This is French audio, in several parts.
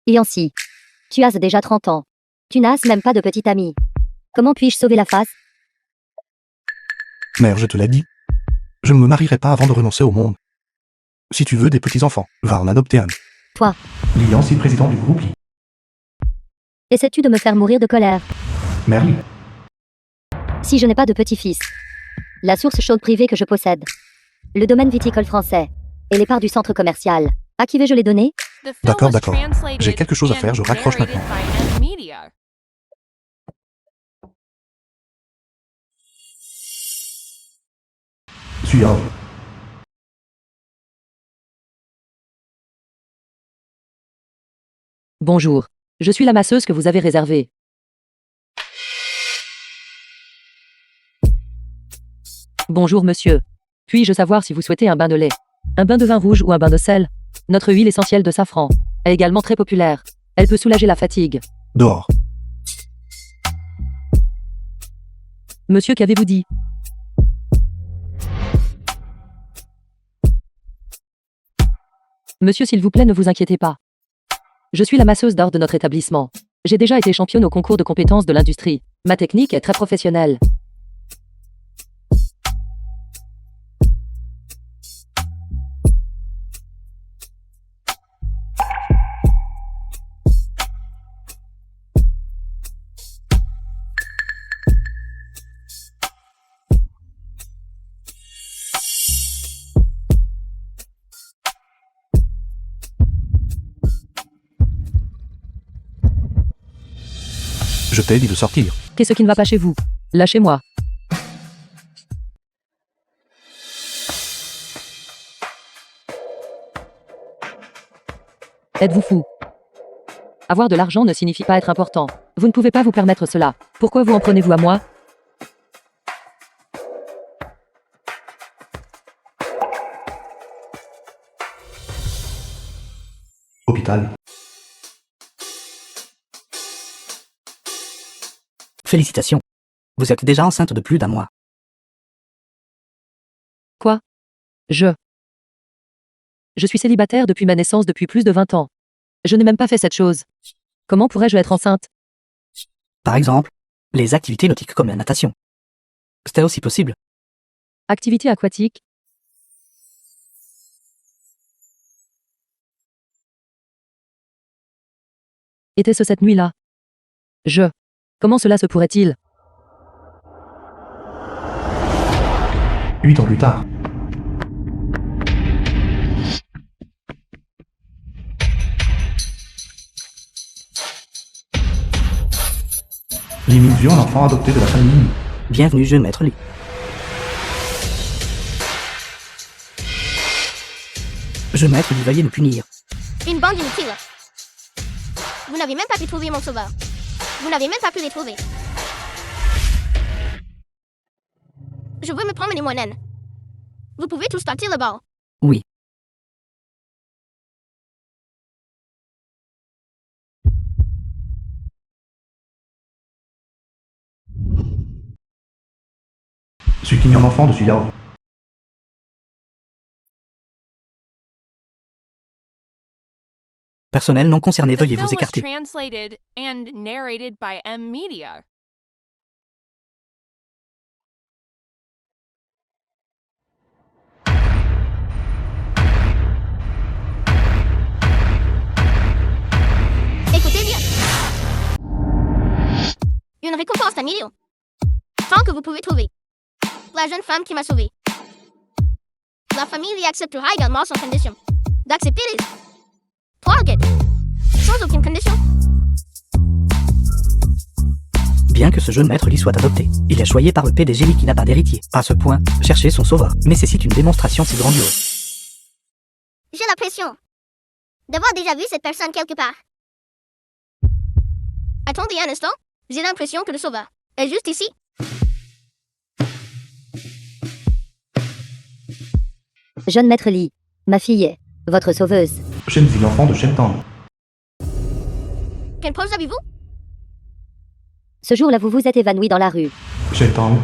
Yancy, tu as déjà 30 ans. Tu n'as même pas de petite amie. Comment puis-je sauver la face? Mère, je te l'ai dit. Je ne me marierai pas avant de renoncer au monde. Si tu veux des petits-enfants, va en adopter un. Toi, Lee Yancy, président du groupe Lee. essaies-tu de me faire mourir de colère? Mère Lee. Si je n'ai pas de petit-fils. La source chaude privée que je possède. Le domaine viticole français. Et les parts du centre commercial. À qui vais-je les donner? D'accord. J'ai quelque chose à faire, je raccroche maintenant. Suis-moi. Bonjour. Je suis la masseuse que vous avez réservée. Bonjour monsieur. Puis-je savoir si vous souhaitez un bain de lait, un bain de vin rouge ou un bain de sel? Notre huile essentielle de safran est également très populaire. Elle peut soulager la fatigue. Dehors. Monsieur, qu'avez-vous dit? Monsieur, s'il vous plaît, ne vous inquiétez pas. Je suis la masseuse d'or de notre établissement. J'ai déjà été championne au concours de compétences de l'industrie. Ma technique est très professionnelle. Je t'ai dit de sortir. Qu'est-ce qui ne va pas chez vous? Lâchez-moi. Êtes-vous fou? Avoir de l'argent ne signifie pas être important. Vous ne pouvez pas vous permettre cela. Pourquoi vous en prenez-vous à moi? Hôpital. Félicitations. Vous êtes déjà enceinte de plus d'un mois. Quoi? Je suis célibataire depuis ma naissance depuis plus de 20 ans. Je n'ai même pas fait cette chose. Comment pourrais-je être enceinte? Par exemple, les activités nautiques comme la natation. C'était aussi possible. Activité aquatique? Était-ce cette nuit-là? Comment cela se pourrait-il? 8 ans plus tard. Lee Min-Jun, l'enfant adopté de la famille. Bienvenue, jeune maître Lee. Jeune maître Lee, veuillez nous punir. Une bande inutile. Vous n'avez même pas pu trouver mon sauveur. Vous n'avez même pas pu les trouver. Je veux me promener moi-même. Vous pouvez tous partir là-bas. Oui. Celui qui mit un enfant dessus Yao. Personnel non concerné, The veuillez film vous was écarter. translated and narrated by M Media. Écoutez bien. Une récompense d'un million. Tant que vous pouvez trouver. La jeune femme qui m'a sauvé. La famille acceptera également sans condition. D'accepter les 3 enquêtes. Sans aucune condition. Bien que ce jeune maître Lee soit adopté, il est choyé par le PDG Lee qui n'a pas d'héritier. À ce point, chercher son sauveur nécessite une démonstration si grandiose. J'ai l'impression d'avoir déjà vu cette personne quelque part. Attendez un instant. J'ai l'impression que le sauveur est juste ici. Jeune maître Lee, ma fille est votre sauveuse. Shenzi, l'enfant de Shentang. Quelle pause avez-vous? Ce jour-là, vous vous êtes évanoui dans la rue. Shentang.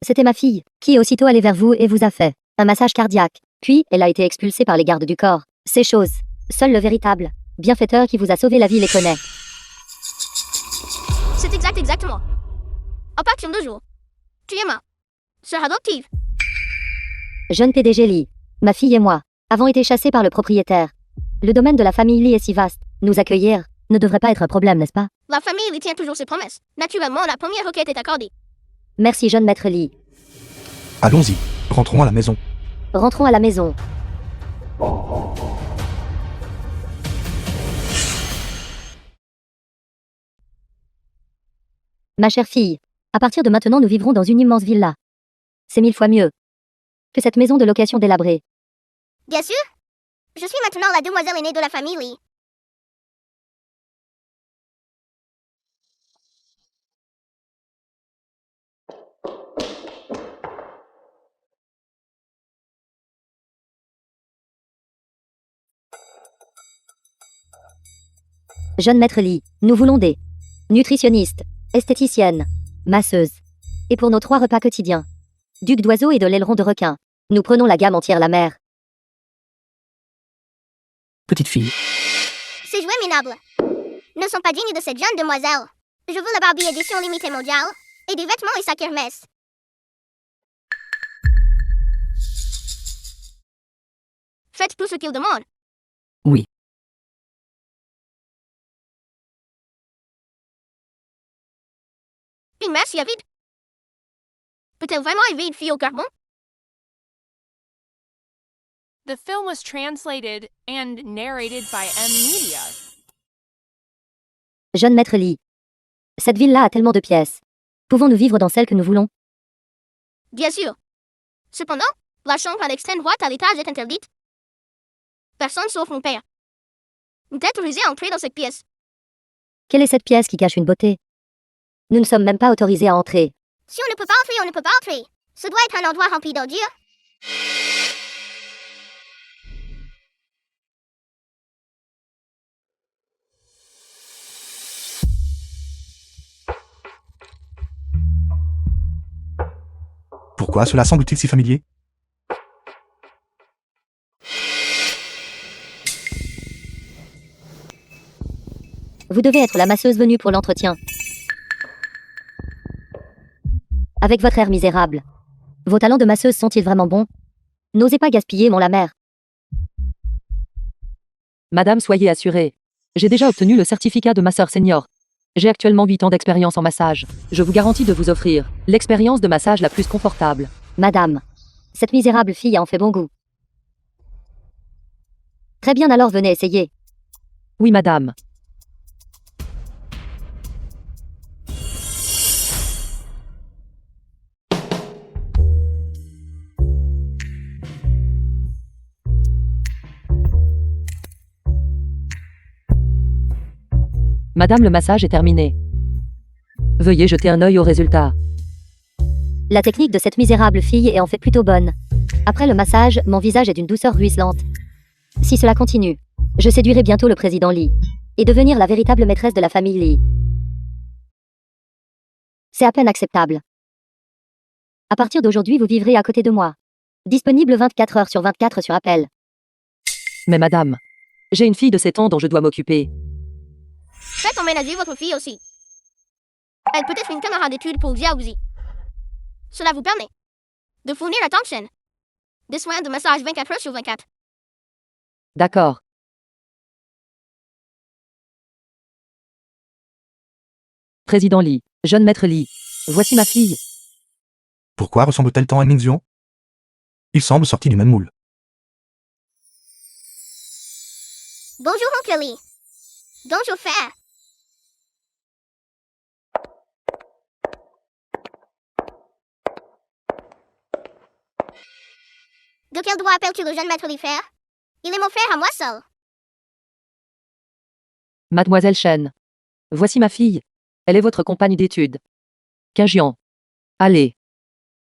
C'était ma fille, qui est aussitôt allée vers vous et vous a fait un massage cardiaque. Puis, elle a été expulsée par les gardes du corps. Ces choses, seul le véritable bienfaiteur qui vous a sauvé la vie les connaît. C'est exactement. À partir de jour, tu es ma sœur adoptive. Jeune PDG Lee, ma fille et moi, avons été chassés par le propriétaire. Le domaine de la famille Lee est si vaste. Nous accueillir ne devrait pas être un problème, n'est-ce pas? La famille Lee tient toujours ses promesses. Naturellement, la première requête est accordée. Merci, jeune maître Lee. Allons-y, rentrons à la maison. Rentrons à la maison. Ma chère fille, à partir de maintenant nous vivrons dans une immense villa. C'est 1000 fois mieux que cette maison de location délabrée. Bien sûr, je suis maintenant la demoiselle aînée de la famille Lee. Jeune maître Lee, nous voulons des nutritionnistes, esthéticiennes, masseuses. Et pour nos 3 repas quotidiens, duc d'oiseaux et de l'aileron de requin. Nous prenons la gamme entière la mer. Petite fille, Ces jouets minables ne sont pas dignes de cette jeune demoiselle. Je veux la Barbie édition limitée mondiale et des vêtements et sa kermesse. Faites tout ce qu'il demande. oui. Une mère si avide. Peut-elle vraiment élever une fille au carbone? The film was translated and narrated by M Media. Jeune maître Lee, cette villa a tellement de pièces. Pouvons-nous vivre dans celle que nous voulons? Bien sûr. Cependant, la chambre à l'extrême droite à l'étage est interdite. Personne sauf mon père n'est autorisé à entrer dans cette pièce. Quelle est cette pièce qui cache une beauté? Nous ne sommes même pas autorisés à entrer. Si on ne peut pas entrer, on ne peut pas entrer. Ce doit être un endroit rempli d'ordures. Pourquoi cela semble-t-il si familier? Vous devez être la masseuse venue pour l'entretien. Avec votre air misérable. Vos talents de masseuse sont-ils vraiment bons? N'osez pas gaspiller mon la mère. Madame, soyez assurée. J'ai déjà obtenu le certificat de masseur senior. J'ai actuellement 8 ans d'expérience en massage. Je vous garantis de vous offrir l'expérience de massage la plus confortable. Madame, cette misérable fille a en fait bon goût. Très bien, alors venez essayer. Oui, madame. Madame, le massage est terminé. Veuillez jeter un œil aux résultats. La technique de cette misérable fille est en fait plutôt bonne. Après le massage, mon visage est d'une douceur ruisselante. Si cela continue, je séduirai bientôt le président Lee et devenir la véritable maîtresse de la famille Lee. C'est à peine acceptable. À partir d'aujourd'hui, vous vivrez à côté de moi. Disponible 24 heures sur 24 sur appel. Mais madame, j'ai une fille de 7 ans dont je dois m'occuper. Faites emménager votre fille aussi. Elle peut être une camarade d'études pour jalousie. Cela vous permet de fournir attention. Des soins de massage 24 heures sur 24. D'accord. Président Lee, jeune maître Lee, voici ma fille. Pourquoi ressemble-t-elle tant à Mingxion? Il semble sorti du même moule. Bonjour, oncle Lee. Bonjour, frère. De quel droit appelles-tu le jeune maître Lee, frère? Il est mon frère à moi seul. Mademoiselle Chen. Voici ma fille. Elle est votre compagne d'études. Kajian. Allez.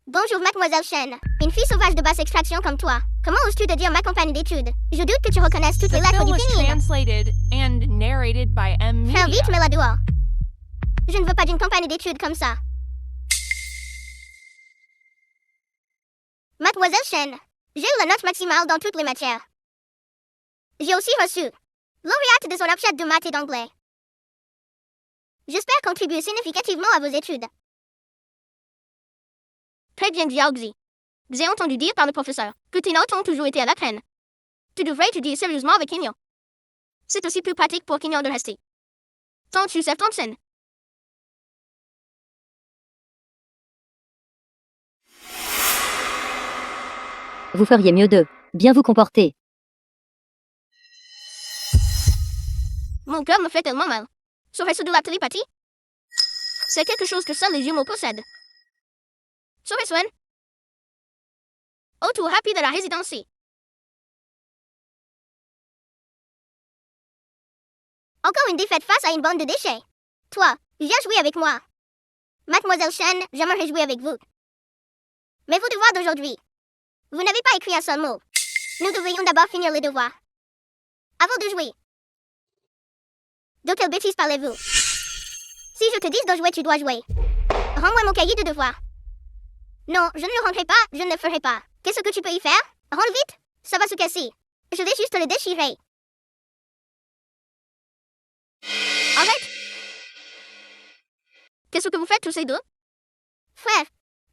Bonjour, mademoiselle Chen. Une fille sauvage de basse extraction comme toi. Comment oses-tu te dire ma compagne d'études? Je doute que tu reconnaisses toutes The les lettres film du was féminin. translated and narrated by M Faire Media. vite, mets-la dehors. Je ne veux pas d'une compagne d'études comme ça. Mademoiselle Chen, j'ai eu la note maximale dans toutes les matières. J'ai aussi reçu Lauréate de son upshot de maths et d'anglais. J'espère contribuer significativement à vos études. Très bien, Jiaoxi. J'ai entendu dire par le professeur que tes notes ont toujours été à la traîne. Tu devrais étudier sérieusement avec Kinyo. C'est aussi plus pratique pour Kinyo de rester. Tant-tu, Seth Thompson? Vous feriez mieux de bien vous comporter. Mon cœur me fait tellement mal. Serait-ce de la télépathie? C'est quelque chose que seuls les jumeaux possèdent. Serait-ce un? Oh, tout happy de la résidence. Encore une défaite face à une bande de déchets. Toi, viens jouer avec moi. Mademoiselle Shen, j'aimerais jouer avec vous. Mais vos devoirs d'aujourd'hui. Vous n'avez pas écrit un seul mot. Nous devrions d'abord finir les devoirs. Avant de jouer. De quelle bêtise parlez-vous? Si je te dis de jouer, tu dois jouer. Rends-moi mon cahier de devoirs. Non, je ne le rendrai pas, je ne le ferai pas. Qu'est-ce que tu peux y faire? Rends-le vite. Ça va se casser. Je vais juste le déchirer. Arrête! Qu'est-ce que vous faites tous ces deux? Frère,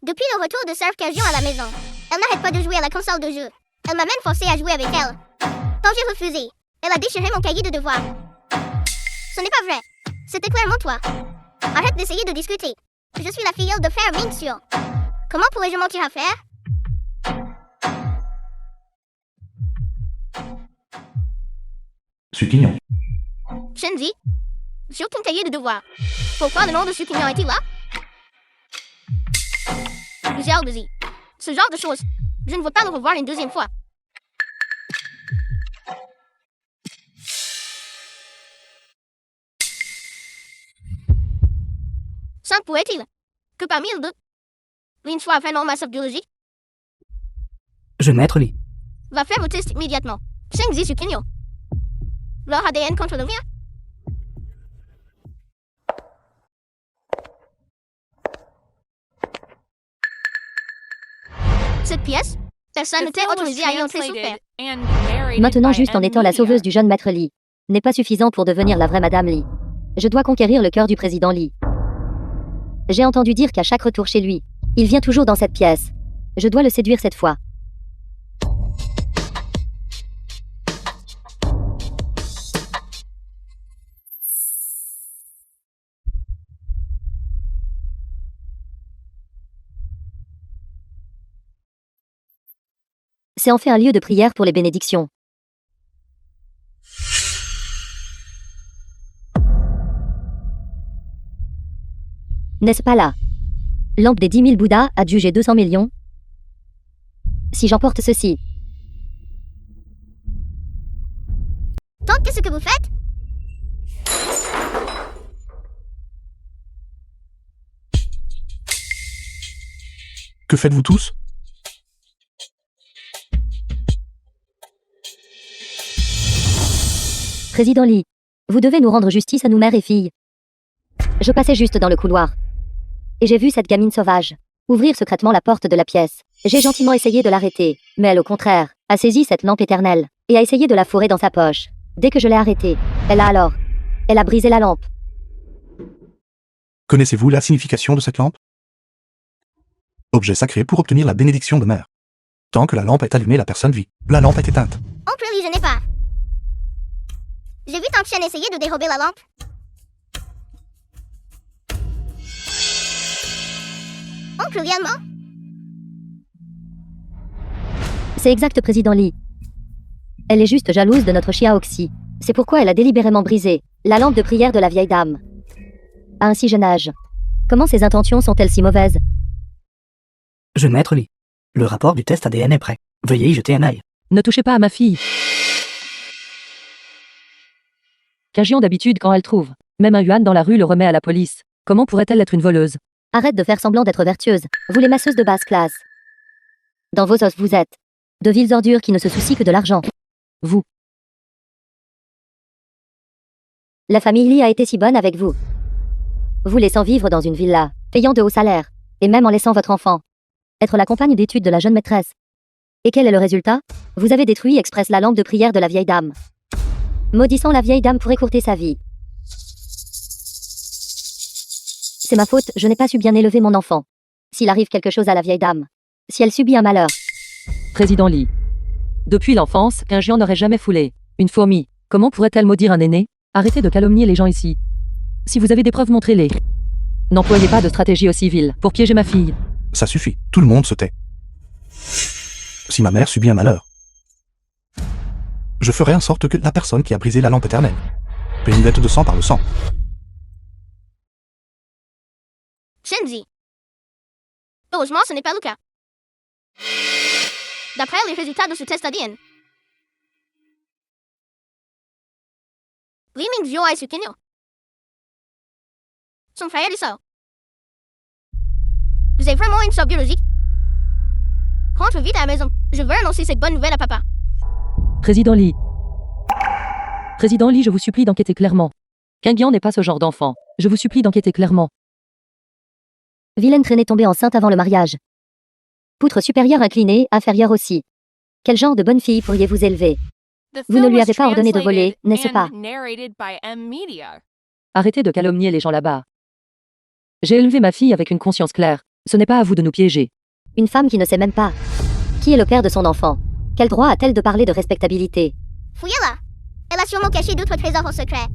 depuis le retour de Surf Casual à la maison, elle n'arrête pas de jouer à la console de jeu. Elle m'a même forcé à jouer avec elle. Quand j'ai refusé, elle a déchiré mon cahier de devoirs. Ce n'est pas vrai. C'était clairement toi. Arrête d'essayer de discuter. Je suis la filleule de frère Ming-Sio. Comment pourrais-je mentir à frère? Sukignon. Shenzi, sur ton cahier de devoirs. Pourquoi le nom de Sukignon est-il là? Jiaozi, ce genre de choses, je ne veux pas le revoir une deuxième fois. Ça pourrait-il que parmi les deux, l'une soit vraiment massif biologique? Jeune maître Lee. Va faire vos tests immédiatement. Shengzi Sukignon. Leur ADN contre le mien? Cette pièce, personne The n'était film was autorisé à y entrer sous translated père. and narrated Maintenant by juste en M. étant la Media. sauveuse du jeune maître Lee n'est pas suffisant pour devenir la vraie Madame Lee. Je dois conquérir le cœur du président Lee. J'ai entendu dire qu'à chaque retour chez lui, il vient toujours dans cette pièce. Je dois le séduire cette fois. C'est en fait un lieu de prière pour les bénédictions. N'est-ce pas là? Lampe des 10 000 Bouddhas, adjugé 200 millions. Si j'emporte ceci, Donc, qu'est-ce que vous faites? Que faites-vous tous? Président Lee, vous devez nous rendre justice à nous mères et filles. Je passais juste dans le couloir. Et j'ai vu cette gamine sauvage ouvrir secrètement la porte de la pièce. J'ai gentiment essayé de l'arrêter, mais elle au contraire, a saisi cette lampe éternelle, et a essayé de la fourrer dans sa poche. Dès que je l'ai arrêtée, elle a brisé la lampe. Connaissez-vous la signification de cette lampe? Objet sacré pour obtenir la bénédiction de mère. Tant que la lampe est allumée, la personne vit. La lampe est éteinte. Oncle Lee, je n'ai pas. J'ai vu Tante Chen essayer de dérober la lampe. Oncle, réellement? C'est exact, président Lee. Elle est juste jalouse de notre Xiaoxi. C'est pourquoi elle a délibérément brisé la lampe de prière de la vieille dame. À un si jeune âge. Comment ses intentions sont-elles si mauvaises? Jeune maître Lee. Le rapport du test ADN est prêt. Veuillez y jeter un œil. Ne touchez pas à ma fille. Qu'agions d'habitude quand elle trouve même un yuan dans la rue le remet à la police. Comment pourrait-elle être une voleuse? Arrête de faire semblant d'être vertueuse, vous les masseuses de basse classe. Dans vos os vous êtes de viles ordures qui ne se soucient que de l'argent. Vous. La famille Lee a été si bonne avec vous. Vous laissant vivre dans une villa, payant de hauts salaires, et même en laissant votre enfant être la compagne d'études de la jeune maîtresse. Et quel est le résultat? Vous avez détruit express la lampe de prière de la vieille dame. Maudissant la vieille dame pour écourter sa vie. C'est ma faute, je n'ai pas su bien élever mon enfant. S'il arrive quelque chose à la vieille dame, si elle subit un malheur, Président Lee. Depuis l'enfance, qu'un géant n'aurait jamais foulé. Une fourmi. Comment pourrait-elle maudire un aîné? Arrêtez de calomnier les gens ici. Si vous avez des preuves, montrez-les. N'employez pas de stratégie aussi vile pour piéger ma fille. Ça suffit, tout le monde se tait. Si ma mère subit un malheur, je ferai en sorte que la personne qui a brisé la lampe éternelle paie une dette de sang par le sang. Shenzi. Heureusement, ce n'est pas le cas. D'après les résultats de ce test ADN, Li Mingzhou et Sukinyo, son frère et sœur. Vous avez vraiment une sœur biologique? Rentre vite à la maison. Je veux annoncer cette bonne nouvelle à papa. Président Lee. Président Lee, je vous supplie d'enquêter clairement. Kingyan n'est pas ce genre d'enfant. Je vous supplie d'enquêter clairement. vilaine traînée tombée enceinte avant le mariage. Poutre supérieure inclinée, inférieure aussi. Quel genre de bonne fille pourriez-vous élever? The Vous ne film lui was avez pas ordonné de voler, translated n'est-ce pas? and narrated by M Media. Arrêtez de calomnier les gens là-bas. J'ai élevé ma fille avec une conscience claire. Ce n'est pas à vous de nous piéger. Une femme qui ne sait même pas. Qui est le père de son enfant? Quel droit a-t-elle de parler de respectabilité? Fouillez-la. Elle a sûrement caché d'autres trésors en secret.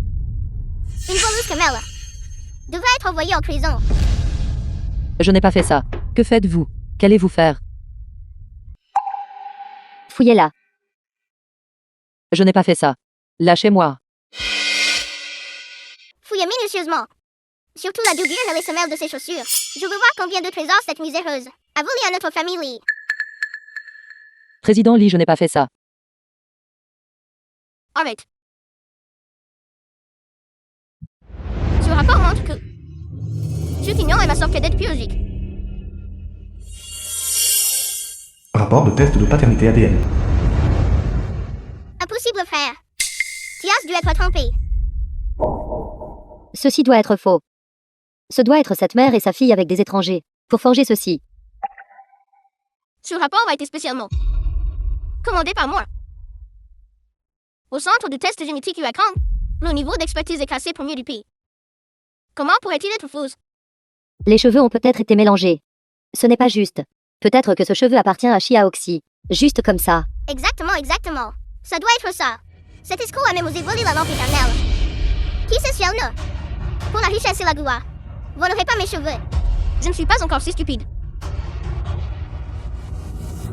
Une voleuse comme elle devrait être envoyée en prison. Je n'ai pas fait ça. Que faites-vous? Qu'allez-vous faire? Fouillez-la. Je n'ai pas fait ça. Lâchez-moi. Fouillez minutieusement. Surtout la doublure et les semelles de ses chaussures. Je veux voir combien de trésors cette miséreuse a volé à notre famille. Président Lee, je n'ai pas fait ça. Arrête. Ce rapport montre que Jukinyon est ma sœur cadette biologique. Rapport de test de paternité ADN. Impossible, frère. Tias dû être trompé. Ceci doit être faux. Ce doit être cette mère et sa fille avec des étrangers, pour forger ceci. Ce rapport a été spécialement commandé par moi. Au centre de test génétique UACAN, le niveau d'expertise est classé premier du pays. Comment pourrait-il être faux? Les cheveux ont peut-être été mélangés. Ce n'est pas juste. Peut-être que ce cheveu appartient à Xiaoxi. Juste comme ça. Exactement, exactement. Ça doit être ça. Cet escroc a même osé voler la lampe éternelle. Qui c'est ce là? Pour la richesse et la gloire. Vous n'aurez pas mes cheveux. Je ne suis pas encore si stupide.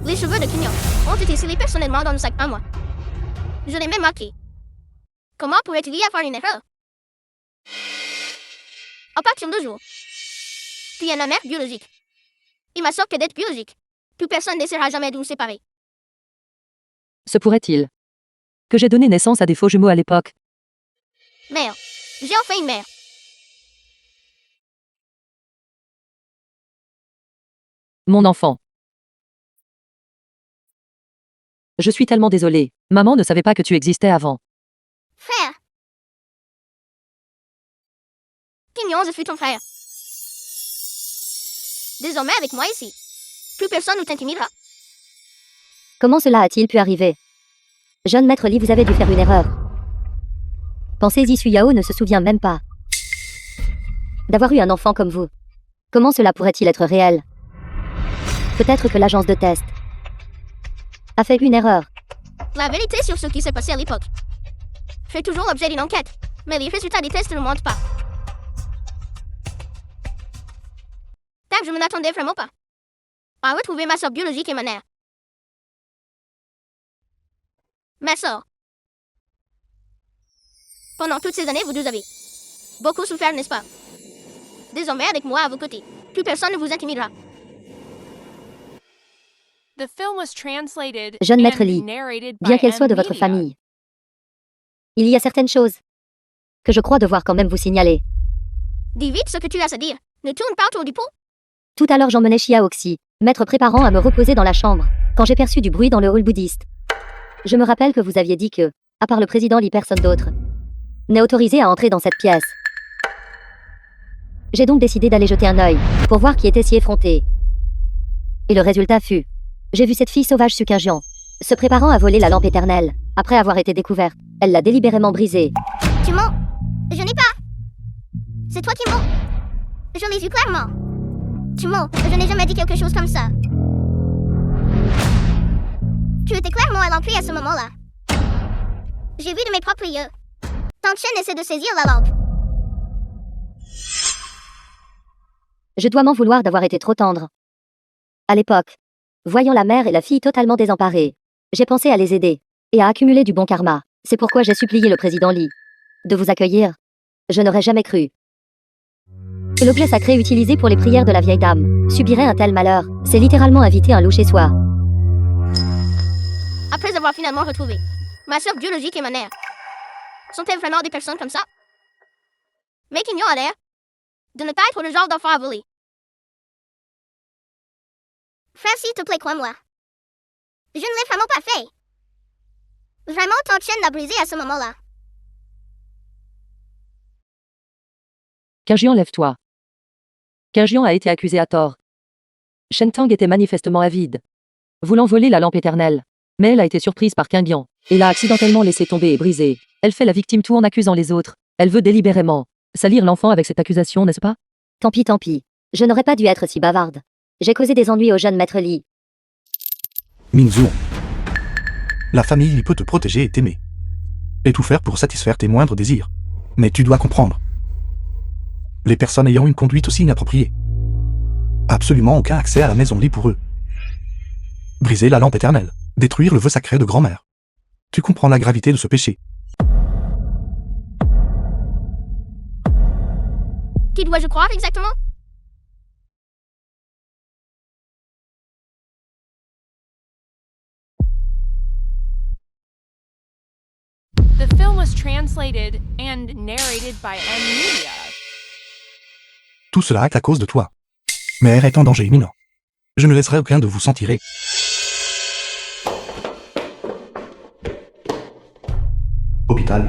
Les cheveux de Kinyon ont été scellés personnellement dans le sac à moi. Je l'ai même marqué. Comment pourrait-il y avoir une erreur? À partir de jour, tu es ma mère biologique. Et ma sœur cadette biologique. Plus personne n'essaiera jamais de nous séparer. Se pourrait-il que j'ai donné naissance à des faux jumeaux à l'époque? Mère. J'ai enfin une mère. Mon enfant. Je suis tellement désolée. Maman ne savait pas que tu existais avant. Frère. Kinyon, je suis ton frère. Désormais avec moi ici. Plus personne ne t'intimidera. Comment cela a-t-il pu arriver? Jeune maître Li, vous avez dû faire une erreur. Pensez-y, Suyao ne se souvient même pas d'avoir eu un enfant comme vous. Comment cela pourrait-il être réel? Peut-être que l'agence de test a fait une erreur. La vérité sur ce qui s'est passé à l'époque fait toujours l'objet d'une enquête, mais les résultats des tests ne mentent pas. Car je ne m'attendais vraiment pas à retrouver ma sœur biologique et ma mère. Ma sœur. Pendant toutes ces années, vous deux avez beaucoup souffert, n'est-ce pas? Désormais, avec moi à vos côtés, plus personne ne vous intimidera. The film was translated Jeune maître and Lee, narrated bien by qu'elle soit de M votre Media. famille, il y a certaines choses que je crois devoir quand même vous signaler. Dis vite ce que tu as à dire. Ne tourne pas autour du pot. Tout à l'heure, j'emmenais Xiaoxi, maître préparant à me reposer dans la chambre, quand j'ai perçu du bruit dans le hall bouddhiste. Je me rappelle que vous aviez dit que, à part le président Lee, personne d'autre n'est autorisé à entrer dans cette pièce. J'ai donc décidé d'aller jeter un œil, pour voir qui était si effronté. Et le résultat fut... J'ai vu cette fille sauvage Sukinjian, se préparant à voler la lampe éternelle, après avoir été découverte. Elle l'a délibérément brisé. Tu mens. Je n'ai pas. C'est toi qui mens. Je l'ai vu clairement. Tu mens. Je n'ai jamais dit quelque chose comme ça. Tu étais clairement à l'entrée à ce moment-là. J'ai vu de mes propres yeux. Ton chien essaie de saisir la lampe. Je dois m'en vouloir d'avoir été trop tendre. À l'époque, voyant la mère et la fille totalement désemparées, j'ai pensé à les aider et à accumuler du bon karma. C'est pourquoi j'ai supplié le président Lee de vous accueillir. Je n'aurais jamais cru que l'objet sacré utilisé pour les prières de la vieille dame subirait un tel malheur. C'est littéralement inviter un loup chez soi. Après avoir finalement retrouvé ma sœur biologique et ma mère, sont-elles vraiment des personnes comme ça? Mais qu'ils ont l'air de ne pas être le genre d'enfant à voler. Frère, s'il te plaît, crois-moi. Je ne l'ai vraiment pas fait. Vraiment, ton chaîne l'a brisé à ce moment-là. Qingjian, lève-toi. Qingjian a été accusé à tort. Shentang était manifestement avide, voulant voler la lampe éternelle. Mais elle a été surprise par Qingjian et l'a accidentellement laissé tomber et briser. Elle fait la victime tout en accusant les autres. Elle veut délibérément salir l'enfant avec cette accusation, n'est-ce pas? Tant pis, tant pis. Je n'aurais pas dû être si bavarde. J'ai causé des ennuis au jeune maître Lee. Minzuon. La famille Lee peut te protéger et t'aimer. Et tout faire pour satisfaire tes moindres désirs. Mais tu dois comprendre. Les personnes ayant une conduite aussi inappropriée. Absolument aucun accès à la maison Lee pour eux. Briser la lampe éternelle. Détruire le vœu sacré de grand-mère. Tu comprends la gravité de ce péché. Qui dois-je croire exactement? The film was translated and narrated by M Media. Tout cela est à cause de toi. Mère est en danger imminent. Je ne laisserai aucun de vous s'en tirer. Hôpital.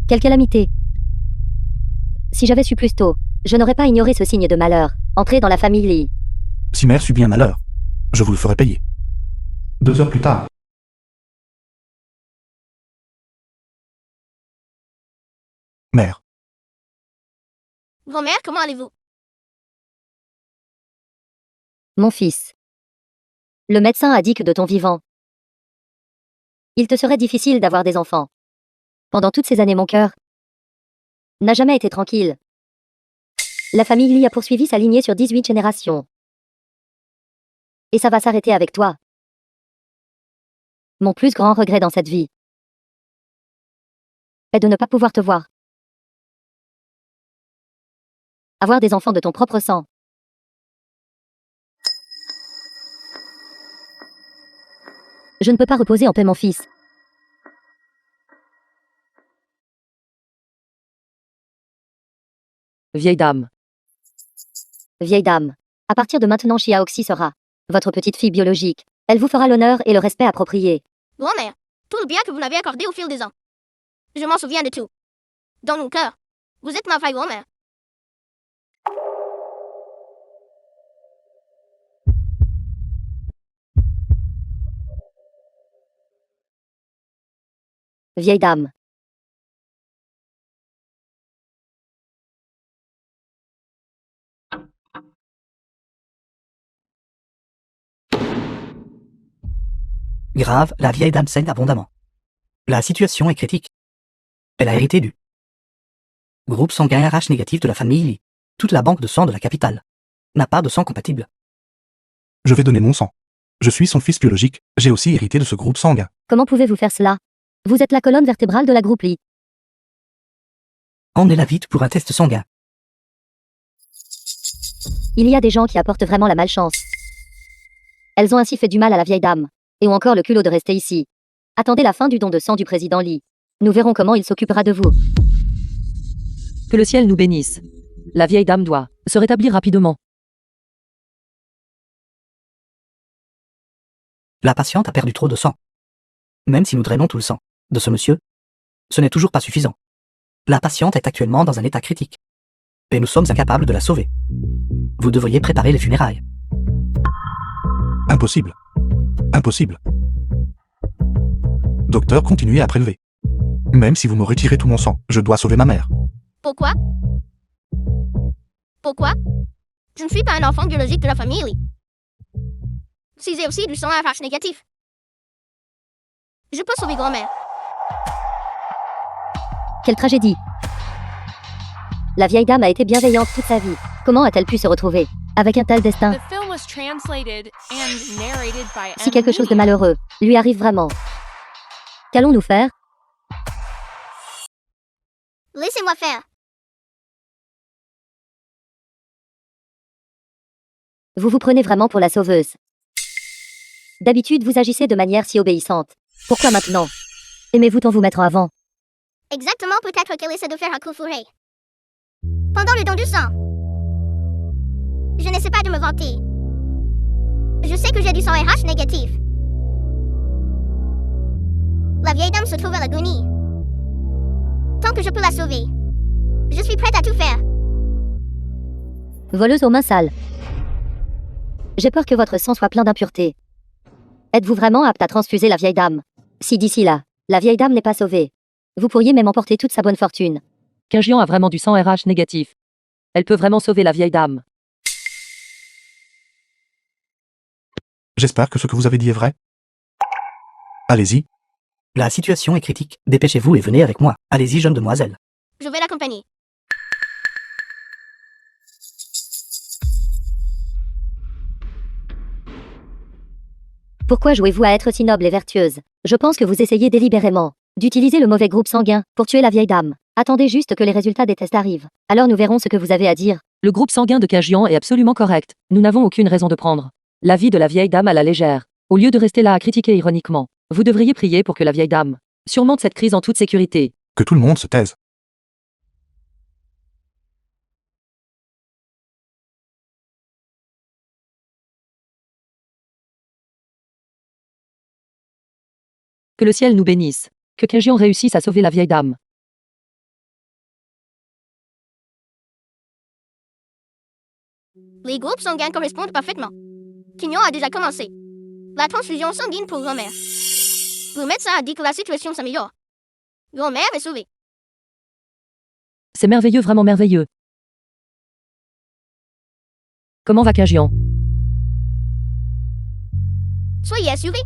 Quelle calamité! Si j'avais su plus tôt, je n'aurais pas ignoré ce signe de malheur. Entrer dans la famille Lee. Si mère subit un malheur, je vous le ferai payer. 2 heures plus tard. Mère. Grand-mère, comment allez-vous? Mon fils. Le médecin a dit que de ton vivant, il te serait difficile d'avoir des enfants. Pendant toutes ces années, mon cœur n'a jamais été tranquille. La famille Lee a poursuivi sa lignée sur 18 générations. Et ça va s'arrêter avec toi. Mon plus grand regret dans cette vie est de ne pas pouvoir te voir. Avoir des enfants de ton propre sang. Je ne peux pas reposer en paix, mon fils. Vieille dame. Vieille dame. À partir de maintenant, Xiaoxi sera votre petite fille biologique. Elle vous fera l'honneur et le respect approprié. Grand-mère, tout le bien que vous m'avez accordé au fil des ans. Je m'en souviens de tout. Dans mon cœur, vous êtes ma vraie grand-mère. Vieille dame. Grave, la vieille dame saigne abondamment. La situation est critique. Elle a hérité du groupe sanguin RH négatif de la famille Lee. Toute la banque de sang de la capitale n'a pas de sang compatible. Je vais donner mon sang. Je suis son fils biologique, j'ai aussi hérité de ce groupe sanguin. Comment pouvez-vous faire cela? Vous êtes la colonne vertébrale de la groupe Lee. Emmenez-la vite pour un test sanguin. Il y a des gens qui apportent vraiment la malchance. Elles ont ainsi fait du mal à la vieille dame. Et ont encore le culot de rester ici. Attendez la fin du don de sang du président Lee. Nous verrons comment il s'occupera de vous. Que le ciel nous bénisse. La vieille dame doit se rétablir rapidement. La patiente a perdu trop de sang. Même si nous drainons tout le sang de ce monsieur, ce n'est toujours pas suffisant. La patiente est actuellement dans un état critique. Et nous sommes incapables de la sauver. Vous devriez préparer les funérailles. Impossible. Impossible. Docteur, continuez à prélever. Même si vous me retirez tout mon sang, je dois sauver ma mère. Pourquoi? Pourquoi? Je ne suis pas un enfant biologique de la famille Lee. Si j'ai aussi du sang RH négatif. Je peux sauver grand-mère. Quelle tragédie. La vieille dame a été bienveillante toute sa vie. Comment a-t-elle pu se retrouver avec un tel destin? The film was translated and narrated by Si M. quelque chose de Media. malheureux lui arrive vraiment, qu'allons-nous faire? Laissez-moi faire. Vous vous prenez vraiment pour la sauveuse. D'habitude, vous agissez de manière si obéissante. Pourquoi maintenant? Aimez-vous tant vous mettre en avant? Exactement, peut-être qu'elle essaie de faire un coup fourré. Pendant le don du sang. Je n'essaie pas de me vanter. Je sais que j'ai du sang RH négatif. La vieille dame se trouve à l'agonie. Tant que je peux la sauver, je suis prête à tout faire. Voleuse aux mains sales. J'ai peur que votre sang soit plein d'impuretés. Êtes-vous vraiment apte à transfuser la vieille dame? Si d'ici là, la vieille dame n'est pas sauvée, vous pourriez même emporter toute sa bonne fortune. Kinjian a vraiment du sang RH négatif. Elle peut vraiment sauver la vieille dame. J'espère que ce que vous avez dit est vrai. Allez-y. La situation est critique. Dépêchez-vous et venez avec moi. Allez-y, jeune demoiselle. Je vais l'accompagner. Pourquoi jouez-vous à être si noble et vertueuse? Je pense que vous essayez délibérément d'utiliser le mauvais groupe sanguin pour tuer la vieille dame. Attendez juste que les résultats des tests arrivent. Alors nous verrons ce que vous avez à dire. Le groupe sanguin de Kinjian est absolument correct. Nous n'avons aucune raison de prendre la vie de la vieille dame à la légère. Au lieu de rester là à critiquer ironiquement, vous devriez prier pour que la vieille dame surmonte cette crise en toute sécurité. Que tout le monde se taise. Que le ciel nous bénisse. Que Kinjian réussisse à sauver la vieille dame. Les groupes sanguins correspondent parfaitement. Quignon a déjà commencé. La transfusion sanguine pour grand-mère. Le médecin a dit que la situation s'améliore. Grand-mère est sauvée. C'est merveilleux, vraiment merveilleux. Comment va Kinjian? Soyez assurés.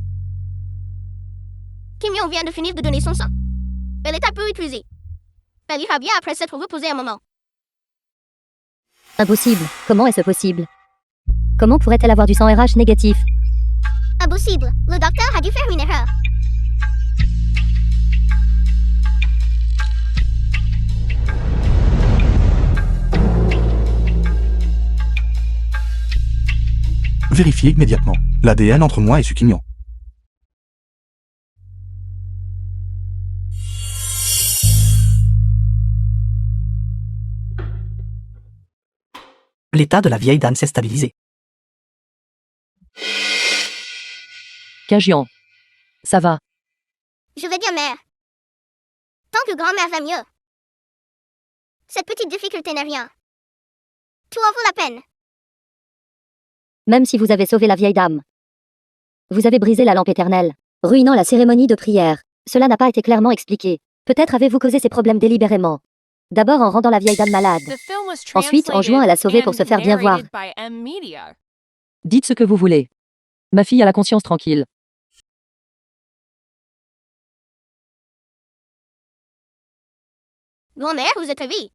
Quignon vient de finir de donner son sang. Elle est un peu épuisée. Elle ira bien après s'être reposée un moment. Impossible. Comment est-ce possible? Comment pourrait-elle avoir du sang RH négatif? Impossible. Le docteur a dû faire une erreur. Vérifiez immédiatement l'ADN entre moi et Suquignon. L'état de la vieille dame s'est stabilisé. Kinjian. Ça va. Je vais bien, mère. Tant que grand-mère va mieux. Cette petite difficulté n'est rien. Tout en vaut la peine. Même si vous avez sauvé la vieille dame, vous avez brisé la lampe éternelle, ruinant la cérémonie de prière. Cela n'a pas été clairement expliqué. Peut-être avez-vous causé ces problèmes délibérément. D'abord en rendant la vieille dame malade. The film was Ensuite, en jouant à la sauver pour se faire bien voir. translated and narrated by M. Media. Dites ce que vous voulez. Ma fille a la conscience tranquille. Grand-mère, vous êtes réveillée.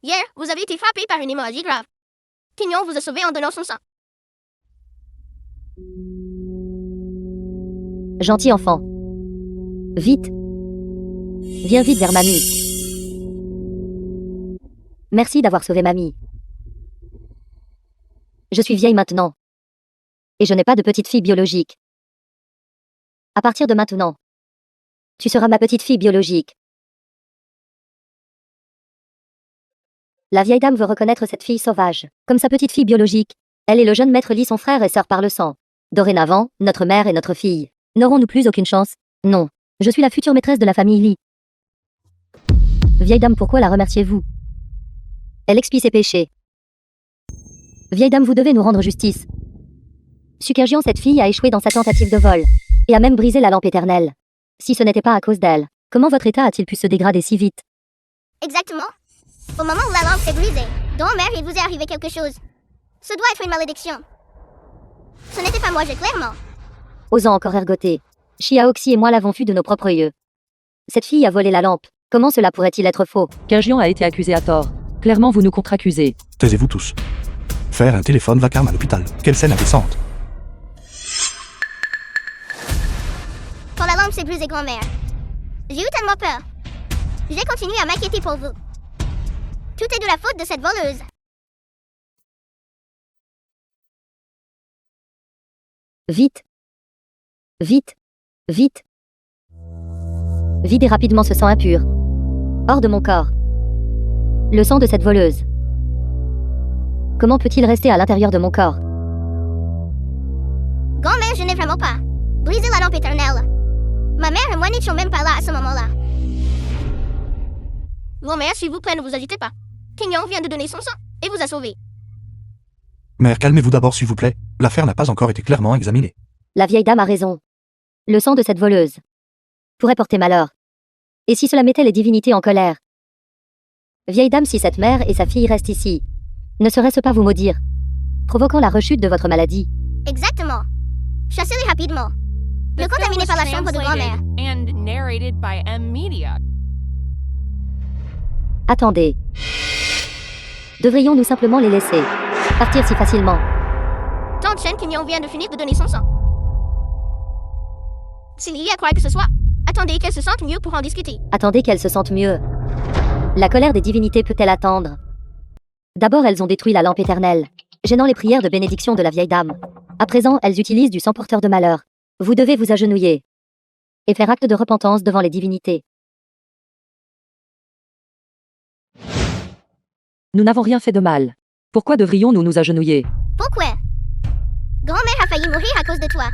Hier, vous avez été frappée par une hémorragie grave. Quignon vous a sauvé en donnant son sang. Gentil enfant. Vite. Viens vite vers mamie. Merci d'avoir sauvé mamie. Je suis vieille maintenant. Et je n'ai pas de petite fille biologique. À partir de maintenant, tu seras ma petite fille biologique. La vieille dame veut reconnaître cette fille sauvage comme sa petite fille biologique. Elle et le jeune maître Lee sont frères et sœurs par le sang. Dorénavant, notre mère et notre fille. N'aurons-nous plus aucune chance? Non. Je suis la future maîtresse de la famille Lee. Vieille dame, pourquoi la remerciez-vous? Elle expie ses péchés. Vieille dame, vous devez nous rendre justice. Sukergion, cette fille a échoué dans sa tentative de vol, et a même brisé la lampe éternelle. Si ce n'était pas à cause d'elle, comment votre état a-t-il pu se dégrader si vite? Exactement. Au moment où la lampe s'est brisée, grand-mère, il vous est arrivé quelque chose. Ce doit être une malédiction. Ce n'était pas moi, j'ai clairement. Osant encore ergoter. Xiaoxi et moi l'avons vu de nos propres yeux. Cette fille a volé la lampe. Comment cela pourrait-il être faux? Qingjian a été accusé à tort. Clairement, vous nous contre-accusez. Taisez-vous tous. Faire un téléphone vacarme à l'hôpital. Quelle scène indécente. Quand la lampe s'est brisée, grand-mère, j'ai eu tellement peur. J'ai continué à m'inquiéter pour vous. Tout est de la faute de cette voleuse. Vite. Vite. Vite. Videz rapidement ce sang impur. Hors de mon corps. Le sang de cette voleuse. Comment peut-il rester à l'intérieur de mon corps? Grand-mère, je n'ai vraiment pas brisé la lampe éternelle. Ma mère et moi n'étions même pas là à ce moment-là. Grand-mère, s'il vous plaît, ne vous agitez pas. Qingjian vient de donner son sang et vous a sauvé. Mère, calmez-vous d'abord s'il vous plaît. L'affaire n'a pas encore été clairement examinée. La vieille dame a raison. Le sang de cette voleuse pourrait porter malheur. Et si cela mettait les divinités en colère? Vieille dame, si cette mère et sa fille restent ici, ne serait-ce pas vous maudire, provoquant la rechute de votre maladie? Exactement. Chassez-les rapidement. Ne The film contaminez was pas la chambre de grand-mère. translated and narrated by M Media. Attendez. Devrions-nous simplement les laisser partir si facilement? Tante Shen, Qingjian vient de finir de donner son sang. S'il y a quoi que ce soit, attendez qu'elle se sente mieux pour en discuter. Attendez qu'elles se sentent mieux. La colère des divinités peut-elle attendre? D'abord, elles ont détruit la lampe éternelle, gênant les prières de bénédiction de la vieille dame. À présent, elles utilisent du sang porteur de malheur. Vous devez vous agenouiller et faire acte de repentance devant les divinités. Nous n'avons rien fait de mal. Pourquoi devrions-nous nous agenouiller? Pourquoi? Grand-mère a failli mourir à cause de toi.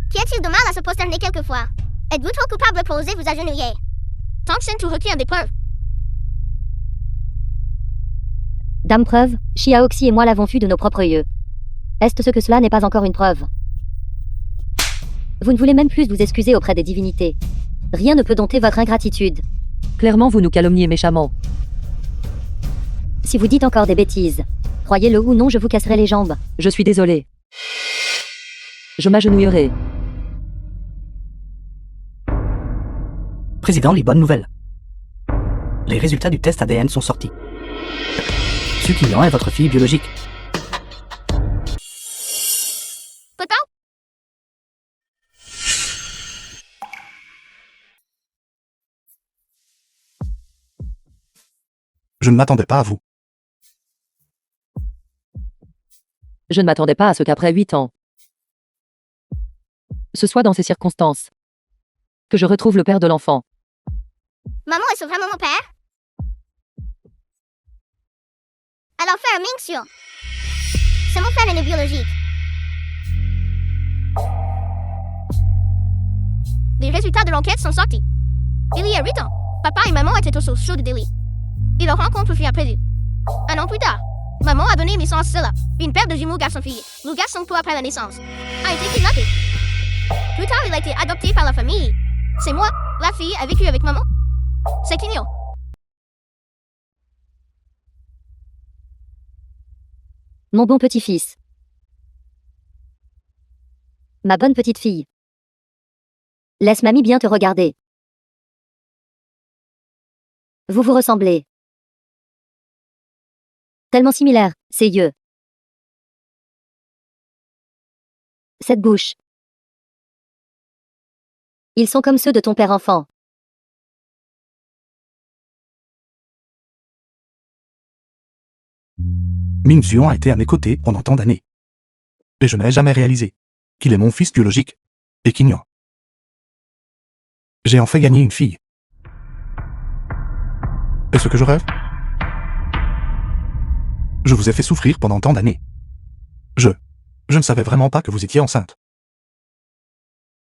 Qu'y a-t-il de mal à se prosterner quelquefois? Êtes-vous trop coupable pour oser vous agenouiller? Tante Shen, tout requiert des preuves. Dame preuve, Xiaoxi et moi l'avons vu de nos propres yeux. Est-ce que cela n'est pas encore une preuve? Vous ne voulez même plus vous excuser auprès des divinités. Rien ne peut dompter votre ingratitude. Clairement, vous nous calomniez méchamment. Si vous dites encore des bêtises, croyez-le ou non, je vous casserai les jambes. Je suis désolé. Je m'agenouillerai. Président, les bonnes nouvelles. Les résultats du test ADN sont sortis. Su Qingjian est votre fille biologique. Papa? Je ne m'attendais pas à vous. Je ne m'attendais pas à ce qu'après 8 ans, ce soit dans ces circonstances que je retrouve le père de l'enfant. Maman, est-ce vraiment mon père? Alors frère Ming Xiu. C'est mon frère aîné biologique. Les résultats de l'enquête sont sortis. Il y a 8 ans, papa et maman étaient au show de Delhi. Et leur rencontre fut imprévue. Un an plus tard, maman a donné naissance à cela, une paire de jumeaux garçon-fille. Le garçon, peu après la naissance, a été kidnappé. Plus tard, il a été adopté par la famille. C'est moi, la fille, a vécu avec maman. C'est Qingjian. Mon bon petit-fils. Ma bonne petite fille. Laisse mamie bien te regarder. Vous vous ressemblez. Tellement similaires, ces yeux. Cette bouche. Ils sont comme ceux de ton père enfant. Ming Xion a été à mes côtés pendant tant d'années. Et je n'ai jamais réalisé qu'il est mon fils biologique et Qingjian. J'ai enfin gagné une fille. Est-ce que je rêve? Je vous ai fait souffrir pendant tant d'années. Je ne savais vraiment pas que vous étiez enceinte.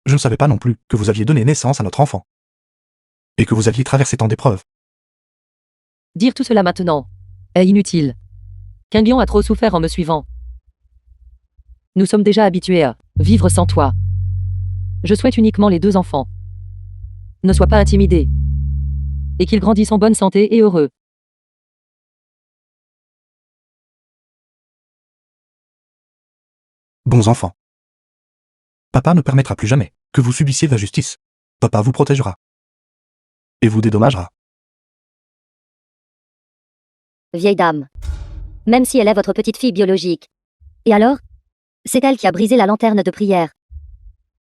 Je ne savais pas non plus que vous aviez donné naissance à notre enfant. Et que vous aviez traversé tant d'épreuves. Dire tout cela maintenant est inutile. Kyungyeon a trop souffert en me suivant. Nous sommes déjà habitués à vivre sans toi. Je souhaite uniquement les 2 enfants. Ne sois pas intimidé. Et qu'ils grandissent en bonne santé et heureux. Bons enfants. Papa ne permettra plus jamais que vous subissiez l'injustice. Papa vous protégera. Et vous dédommagera. Vieille dame. Même si elle est votre petite fille biologique. Et alors? C'est elle qui a brisé la lanterne de prière,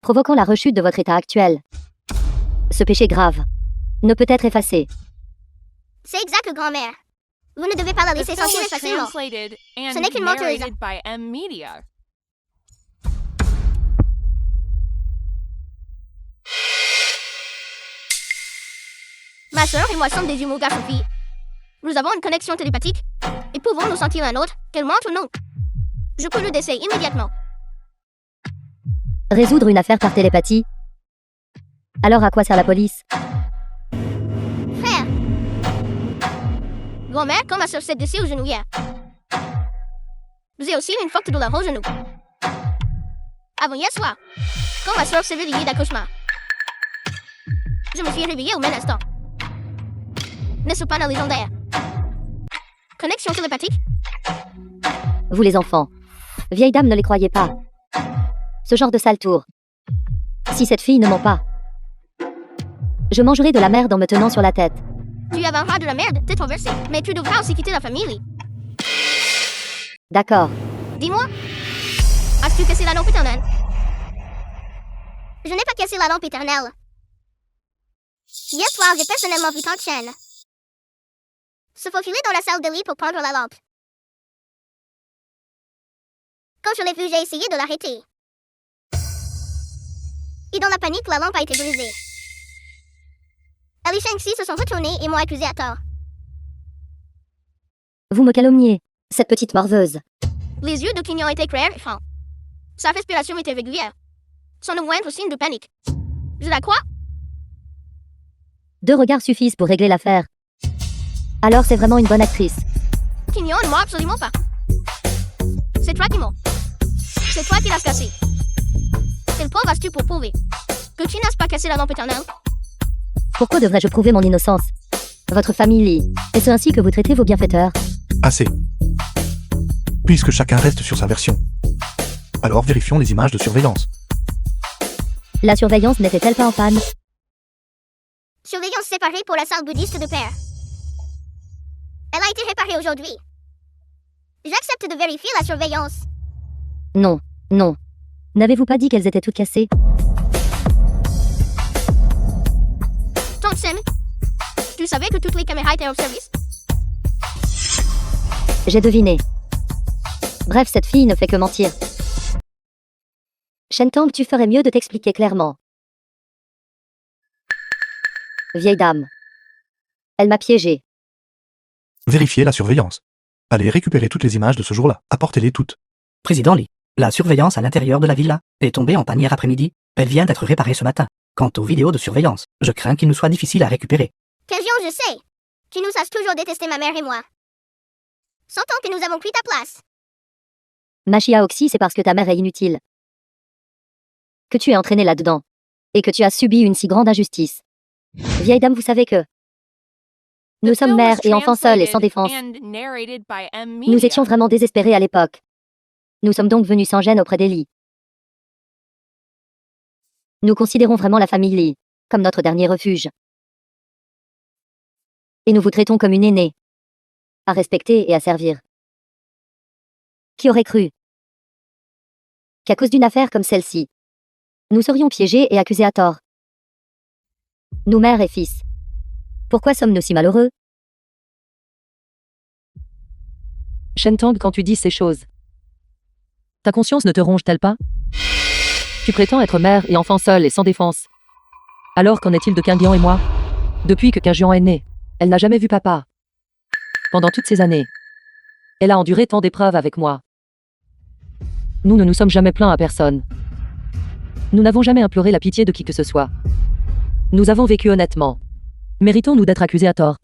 provoquant la rechute de votre état actuel. Ce péché grave ne peut être effacé. C'est exact, grand-mère. Vous ne devez pas la The laisser film sortir was facilement. translated and Ce n'est qu'une menteuse. narrated by M Media. Ma sœur et moi sommes des jumeaux garçons-filles. Nous avons une connexion télépathique et pouvons nous sentir l'un l'autre, qu'elle mente ou non. Je peux le déceler immédiatement. Résoudre une affaire par télépathie? Alors à quoi sert la police? Frère. Grand-mère, quand ma sœur s'est blessée au genou hier. J'ai aussi une forte douleur au genou. Avant hier soir, quand ma sœur s'est réveillée d'un cauchemar. Je me suis réveillée au même instant. N'est-ce pas légendaire? Connexion télépathique? Vous les enfants. Vieille dame, ne les croyez pas. Ce genre de sale tour. Si cette fille ne ment pas, je mangerai de la merde en me tenant sur la tête. Tu avaras de la merde, t'es traversé, mais tu devras aussi quitter la famille. D'accord. Dis-moi, as-tu cassé la lampe éternelle? Je n'ai pas cassé la lampe éternelle. Hier soir, j'ai personnellement vu Tante Chen se faufiler dans la salle de lit pour prendre la lampe. Quand je l'ai vue, j'ai essayé de l'arrêter. Et dans la panique, la lampe a été brisée. Elle et Shang-Chi se sont retournés et m'ont accusé à tort. Vous me calomniez, cette petite morveuse. Les yeux de Quignon étaient clairs et francs. Sa respiration était régulière, sans le moindre signe de panique. Je la crois? 2 regards suffisent pour régler l'affaire. Alors c'est vraiment une bonne actrice. Quignon ne ment absolument pas. C'est toi qui mens. C'est toi qui l'as cassé. Quelle preuve as-tu pour prouver que tu n'as pas cassé la lampe éternelle? Pourquoi devrais-je prouver mon innocence? Votre famille lit. Est-ce ainsi que vous traitez vos bienfaiteurs? Assez. Puisque chacun reste sur sa version. Alors vérifions les images de surveillance. La surveillance n'était-elle pas en panne? Surveillance séparée pour la salle bouddhiste de père. Elle a été réparée aujourd'hui. J'accepte de vérifier la surveillance. Non, non. N'avez-vous pas dit qu'elles étaient toutes cassées? Tante Chen, tu savais que toutes les caméras étaient en service? J'ai deviné. Bref, cette fille ne fait que mentir. Shentang, tu ferais mieux de t'expliquer clairement. Vieille dame. Elle m'a piégée. Vérifiez la surveillance. Allez récupérer toutes les images de ce jour-là. Apportez-les toutes. Président Lee, la surveillance à l'intérieur de la villa est tombée en panne hier après-midi. Elle vient d'être réparée ce matin. Quant aux vidéos de surveillance, je crains qu'il nous soit difficile à récupérer. Kyungyeon, je sais. Tu nous as toujours détesté, ma mère et moi. Sentons que nous avons pris ta place. Machia Oxy, c'est parce que ta mère est inutile. Que tu es entraînée là-dedans. Et que tu as subi une si grande injustice. Vieille dame, vous savez que nous sommes mères et enfants seuls et sans défense. Nous étions vraiment désespérés à l'époque. Nous sommes donc venus sans gêne auprès d'Ellie. Nous considérons vraiment la famille Lee comme notre dernier refuge. Et nous vous traitons comme une aînée, à respecter et à servir. Qui aurait cru qu'à cause d'une affaire comme celle-ci, nous serions piégés et accusés à tort? Nous, mère et fils. Pourquoi sommes-nous si malheureux? Shentang, quand tu dis ces choses, ta conscience ne te ronge-t-elle pas? Tu prétends être mère et enfant seul et sans défense. Alors qu'en est-il de Kyungyeon et moi? Depuis que Kyungyeon est née, elle n'a jamais vu papa. Pendant toutes ces années, elle a enduré tant d'épreuves avec moi. Nous ne nous sommes jamais plaints à personne. Nous n'avons jamais imploré la pitié de qui que ce soit. Nous avons vécu honnêtement. Méritons-nous d'être accusés à tort?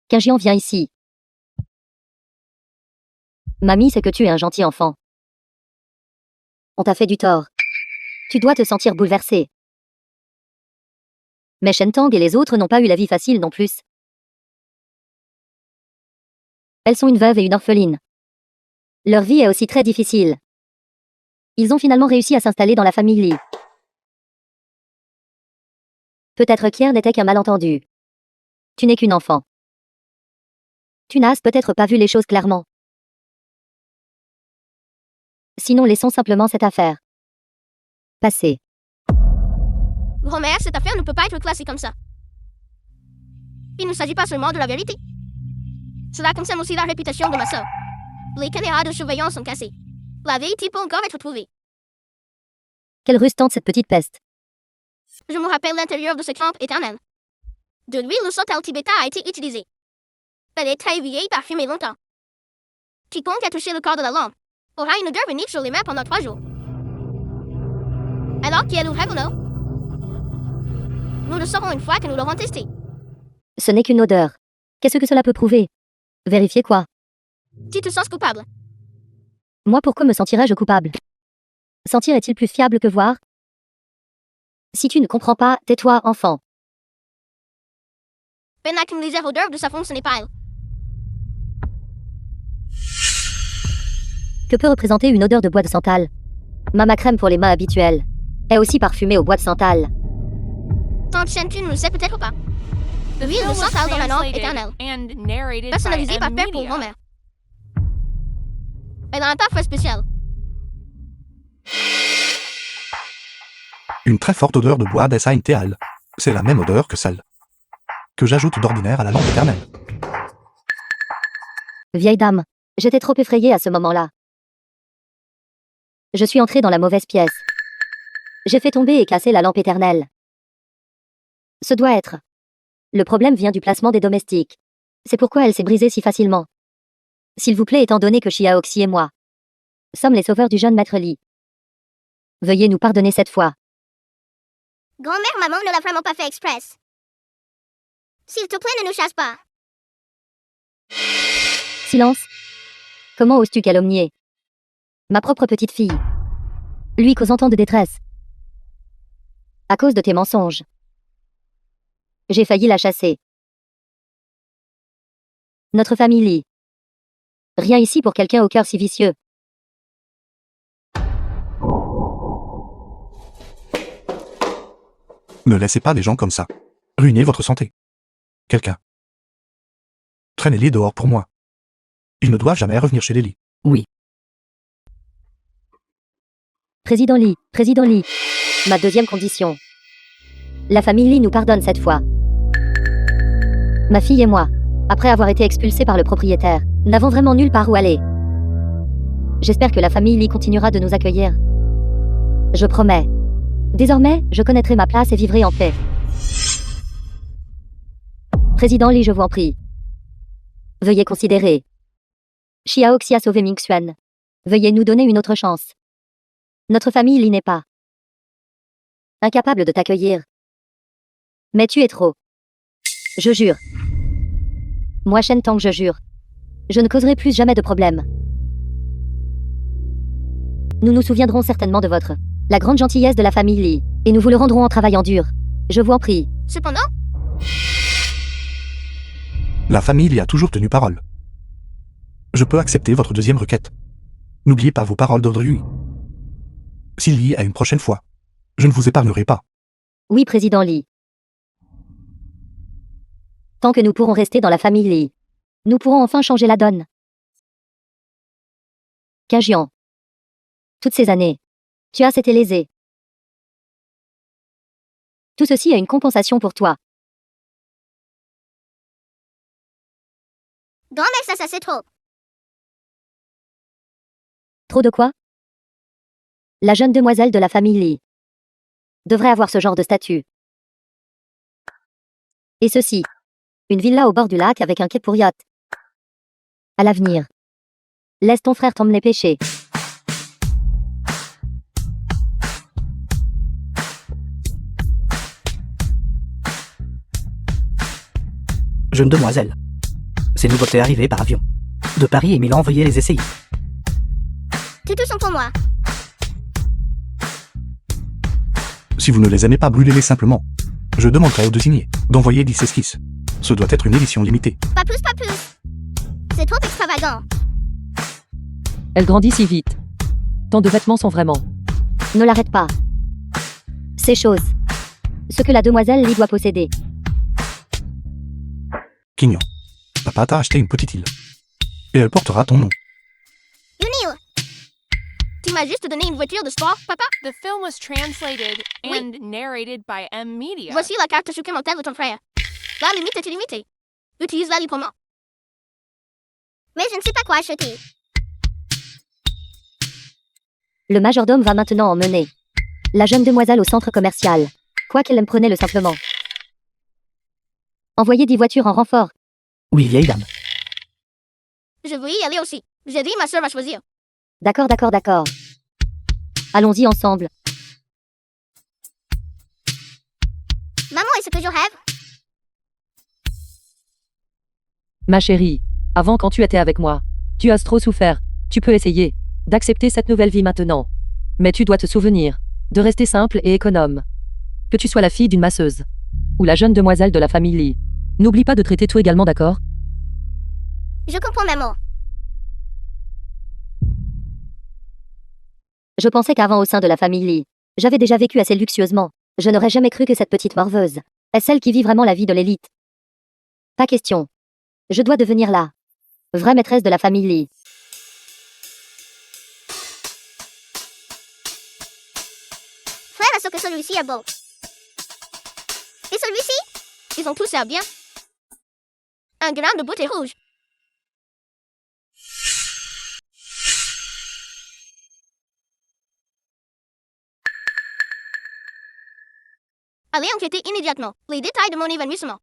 Qu'un vient ici. Mamie sait que tu es un gentil enfant. On t'a fait du tort. Tu dois te sentir bouleversé. Mais Shentang et les autres n'ont pas eu la vie facile non plus. Elles sont une veuve et une orpheline. Leur vie est aussi très difficile. Ils ont finalement réussi à s'installer dans la famille Lee. Peut-être qu'hier n'était qu'un malentendu. Tu n'es qu'une enfant. Tu n'as peut-être pas vu les choses clairement. Sinon laissons simplement cette affaire passer. Grand-mère, cette affaire ne peut pas être classée comme ça. Il ne s'agit pas seulement de la vérité. Cela concerne aussi la réputation de ma sœur. Les caméras de surveillance sont cassées. La vérité peut encore être trouvée. Quelle ruse tente cette petite peste. Je me rappelle l'intérieur de ce camp éternel. De l'huile le sautel tibétain a été utilisé. Elle est très vieille et parfumée longtemps. Quiconque a touché le corps de la lampe aura une odeur unique sur les mains pendant 3 jours. Alors qui est le Revenant? Nous le saurons une fois que nous l'aurons testé. Ce n'est qu'une odeur. Qu'est-ce que cela peut prouver? Vérifier quoi? Tu te sens coupable. Moi, pourquoi me sentirais-je coupable? Sentir est-il plus fiable que voir? Si tu ne comprends pas, tais-toi, enfant. Ben n'a qu'une légère odeur de savon, ce n'est pas elle. Que peut représenter une odeur de bois de santal? Mama crème pour les mains habituelle est aussi parfumée au bois de santal. Tante Shen, tu ne le sais peut-être pas. The L'huile film de was santal dans la lampe translated éternelle. and narrated by Personnalisée par M père pour Media. grand-mère. Elle a un parfum spécial. Une très forte odeur de bois d'Essaïn Théal. C'est la même odeur que celle que j'ajoute d'ordinaire à la lampe éternelle. Vieille dame, j'étais trop effrayée à ce moment-là. Je suis entrée dans la mauvaise pièce. J'ai fait tomber et casser la lampe éternelle. Ce doit être. Le problème vient du placement des domestiques. C'est pourquoi elle s'est brisée si facilement. S'il vous plaît, étant donné que Xiaoxi et moi sommes les sauveurs du jeune maître Li, veuillez nous pardonner cette fois. Grand-mère, maman ne l'a vraiment pas fait express. S'il te plaît, ne nous chasse pas. Silence. Comment oses-tu calomnier ma propre petite fille, lui causant tant de détresse? À cause de tes mensonges. J'ai failli la chasser. Notre famille Lee. Rien ici pour quelqu'un au cœur si vicieux. Ne laissez pas les gens comme ça ruiner votre santé. Quelqu'un. Traînez-les dehors pour moi. Ils ne doivent jamais revenir chez les lits. Oui. Président Lee, ma deuxième condition. La famille Lee nous pardonne cette fois. Ma fille et moi, après avoir été expulsés par le propriétaire, n'avons vraiment nulle part où aller. J'espère que la famille Lee continuera de nous accueillir. Je promets. Désormais, je connaîtrai ma place et vivrai en paix. Président Lee, je vous en prie. Veuillez considérer. Xiaoxi a sauvé Ming Xuan. Veuillez nous donner une autre chance. Notre famille Lee n'est pas incapable de t'accueillir. Mais tu es trop. Je jure. Moi, Shen Tang, je jure. Je ne causerai plus jamais de problème. Nous nous souviendrons certainement de la grande gentillesse de la famille Lee, et nous vous le rendrons en travaillant dur. Je vous en prie. Cependant, La famille y a toujours tenu parole. Je peux accepter votre deuxième requête. N'oubliez pas vos paroles d'aujourd'hui. S'il y a une prochaine fois, je ne vous épargnerai pas. Oui, Président Lee. Tant que nous pourrons rester dans la famille Lee, nous pourrons enfin changer la donne. Kajian. Toutes ces années, tu as été lésé. Tout ceci est une compensation pour toi. grand-mère, ça c'est trop. Trop de quoi? La jeune demoiselle de la famille Lee devrait avoir ce genre de statut. Et ceci, une villa au bord du lac avec un quai pour yacht. À l'avenir, laisse ton frère t'emmener pêcher. Jeune demoiselle. Ces nouveautés arrivées par avion. De Paris et Milan, veuillez les essayer. Tous sont pour moi. Si vous ne les aimez pas, brûlez-les simplement. Je demanderai au désigné d'envoyer 10 esquisses. Ce doit être une édition limitée. Pas plus, pas plus. C'est trop extravagant. Elle grandit si vite. Tant de vêtements sont vraiment. Ne l'arrête pas. Ces choses. Ce que la demoiselle Lee doit posséder. Quignon. Papa t'a acheté une petite île. Et elle portera ton nom. Unil. Tu m'as juste donné une voiture de sport, papa? The film was translated Oui. and narrated by M Media. Voici la carte supplémentaire de ton frère. La limite est illimitée. Utilise-la librement. Mais je ne sais pas quoi acheter. Le majordome va maintenant emmener la jeune demoiselle au centre commercial. Quoi qu'elle aime, prenez-le simplement. Envoyez 10 voitures en renfort. Oui, vieille dame. Je veux y aller aussi. J'ai dit ma soeur va choisir. D'accord, d'accord, d'accord. Allons-y ensemble. Maman, est-ce que je rêve? Ma chérie, avant quand tu étais avec moi, tu as trop souffert. Tu peux essayer d'accepter cette nouvelle vie maintenant. Mais tu dois te souvenir de rester simple et économe. Que tu sois la fille d'une masseuse ou la jeune demoiselle de la famille Lee. N'oublie pas de traiter tout également, d'accord? Je comprends, maman. Je pensais qu'avant, au sein de la famille Lee, j'avais déjà vécu assez luxueusement. Je n'aurais jamais cru que cette petite morveuse est celle qui vit vraiment la vie de l'élite. Pas question. Je dois devenir la vraie maîtresse de la famille Lee. Frère, est-ce que celui-ci est beau? Et celui-ci? Ils ont tous l'air bien. Un grain de beauté rouge. Allez enquêter immédiatement les détails de mon évanouissement.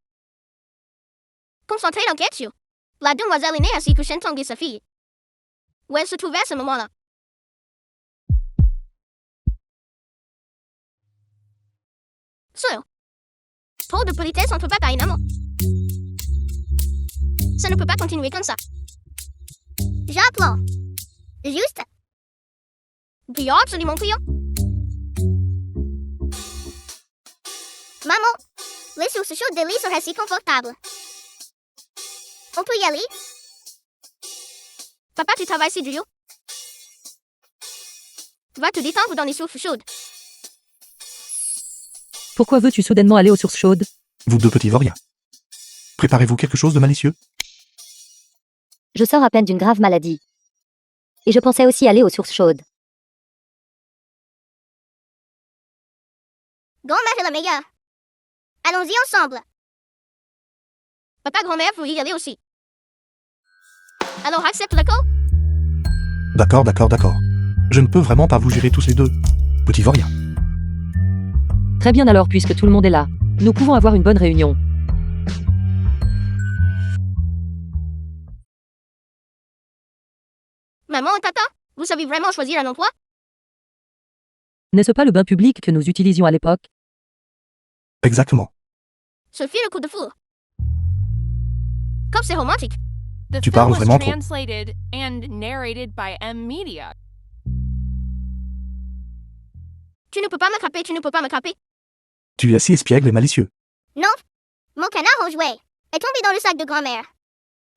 Concentrez l'enquête sur la demoiselle aînée ainsi que Shentong et sa fille. Où elle se trouvait à ce moment-là? Sûr. Trop de politesse entre papa et maman. Ça ne peut pas continuer comme ça. J'applaudis. Juste. Prions, absolument prions. Maman, les sources chaudes de lit seraient si confortables. On peut y aller? Papa, tu travailles si dur. Va te détendre dans les sources chaudes. Pourquoi veux-tu soudainement aller aux sources chaudes? Vous deux petits voriens. Préparez-vous quelque chose de malicieux? Je sors à peine d'une grave maladie. Et je pensais aussi aller aux sources chaudes. Grand-mère est la meilleure. Allons-y ensemble. Papa, grand-mère veut y aller aussi. Alors accepte le call? D'accord, d'accord, d'accord. Je ne peux vraiment pas vous gérer tous les deux. Petits voriens. Très bien alors, puisque tout le monde est là, nous pouvons avoir une bonne réunion. Maman et papa, vous savez vraiment choisir un emploi? N'est-ce pas le bain public que nous utilisions à l'époque? Exactement. Ce fut le coup de foudre. Comme c'est romantique. The Tu film parles was vraiment trop. translated and narrated by M Media. Tu ne peux pas me caper, tu ne peux pas me caper. Tu es si espiègle et malicieux. Non. Mon canard en jouet est tombé dans le sac de grand-mère.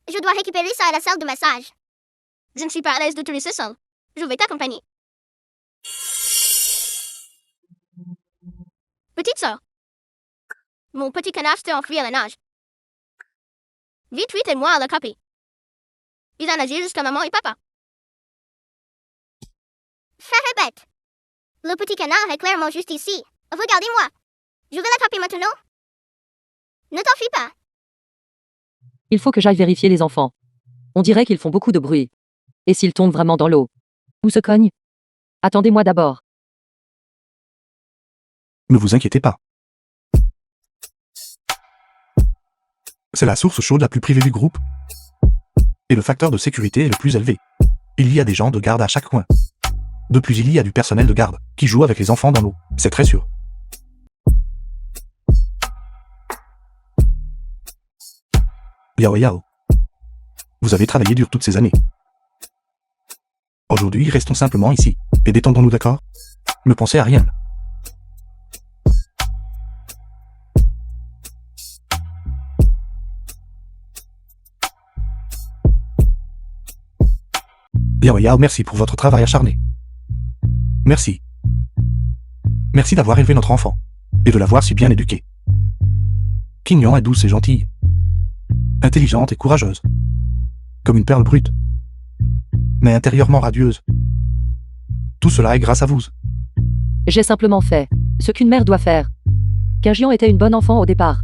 Je dois récupérer ça à la salle de massage. Je ne suis pas à l'aise de te laisser seul. Je vais t'accompagner. Petite sœur. Mon petit canard s'est enfui à la nage. Vite, vite, aide-moi à le caper. Il a nagé jusqu'à maman et papa. Frère est bête. Le petit canard est clairement juste ici. Regardez-moi. Je vais la caper maintenant. Ne t'en fie pas. Il faut que j'aille vérifier les enfants. On dirait qu'ils font beaucoup de bruit. Et s'ils tombent vraiment dans l'eau? Ou se cognent? Attendez-moi d'abord. Ne vous inquiétez pas. C'est la source chaude la plus privée du groupe. Et le facteur de sécurité est le plus élevé. Il y a des gens de garde à chaque coin. De plus, il y a du personnel de garde qui joue avec les enfants dans l'eau. C'est très sûr. Yao yao. Vous avez travaillé dur toutes ces années. Aujourd'hui, restons simplement ici, et détendons-nous, d'accord? Ne pensez à rien. Yao Yao, merci pour votre travail acharné. Merci. Merci d'avoir élevé notre enfant, et de l'avoir si bien éduqué. Qingyan est douce et gentille, intelligente et courageuse, comme une perle brute, mais intérieurement radieuse. Tout cela est grâce à vous. J'ai simplement fait ce qu'une mère doit faire. Qingyan était une bonne enfant au départ.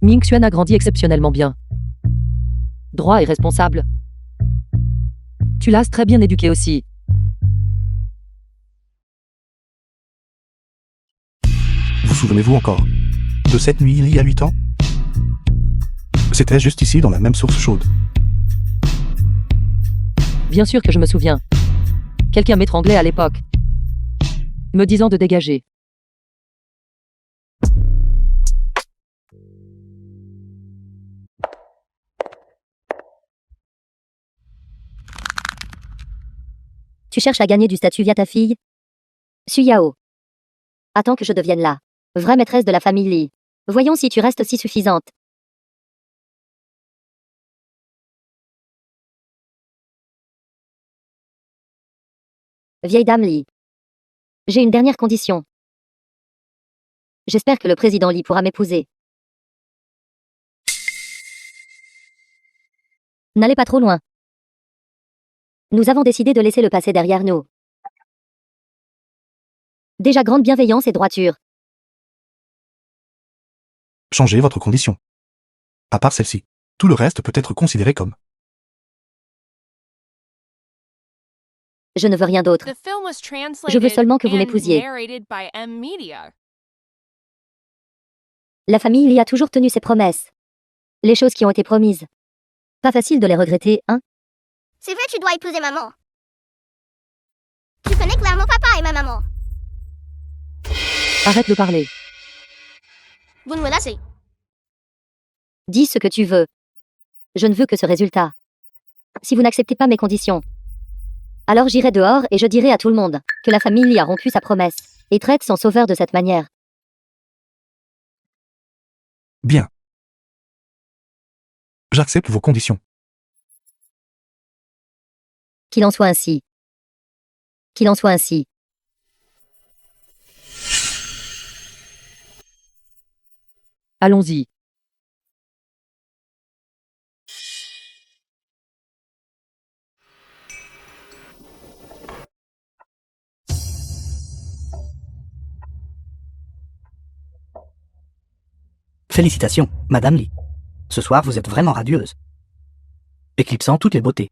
Mingxuan a grandi exceptionnellement bien. Droit et responsable. Tu l'as très bien éduqué aussi. Vous souvenez-vous encore de cette nuit il y a 8 ans? C'était juste ici dans la même source chaude. Bien sûr que je me souviens. Quelqu'un m'étranglait à l'époque, me disant de dégager. Tu cherches à gagner du statut via ta fille? Su Yao. Attends que je devienne la vraie maîtresse de la famille Li. Voyons si tu restes aussi suffisante. Vieille dame Li. J'ai une dernière condition. J'espère que le président Li pourra m'épouser. N'allez pas trop loin. Nous avons décidé de laisser le passé derrière nous. Déjà grande bienveillance et droiture. Changez votre condition. À part celle-ci, tout le reste peut être considéré comme. Je ne veux rien d'autre. The film was Je veux translated seulement que vous and m'épousiez. narrated by M Media. La famille Li a toujours tenu ses promesses. Les choses qui ont été promises. Pas facile de les regretter, hein? C'est vrai, tu dois épouser maman. Tu connais clairement papa et ma maman. Arrête de parler. Vous me laissez. Dis ce que tu veux. Je ne veux que ce résultat. Si vous n'acceptez pas mes conditions, alors j'irai dehors et je dirai à tout le monde que la famille Li a rompu sa promesse et traite son sauveur de cette manière. Bien. J'accepte vos conditions. Qu'il en soit ainsi. Qu'il en soit ainsi. Allons-y. Félicitations, Madame Li. Ce soir, vous êtes vraiment radieuse, éclipsant toutes les beautés.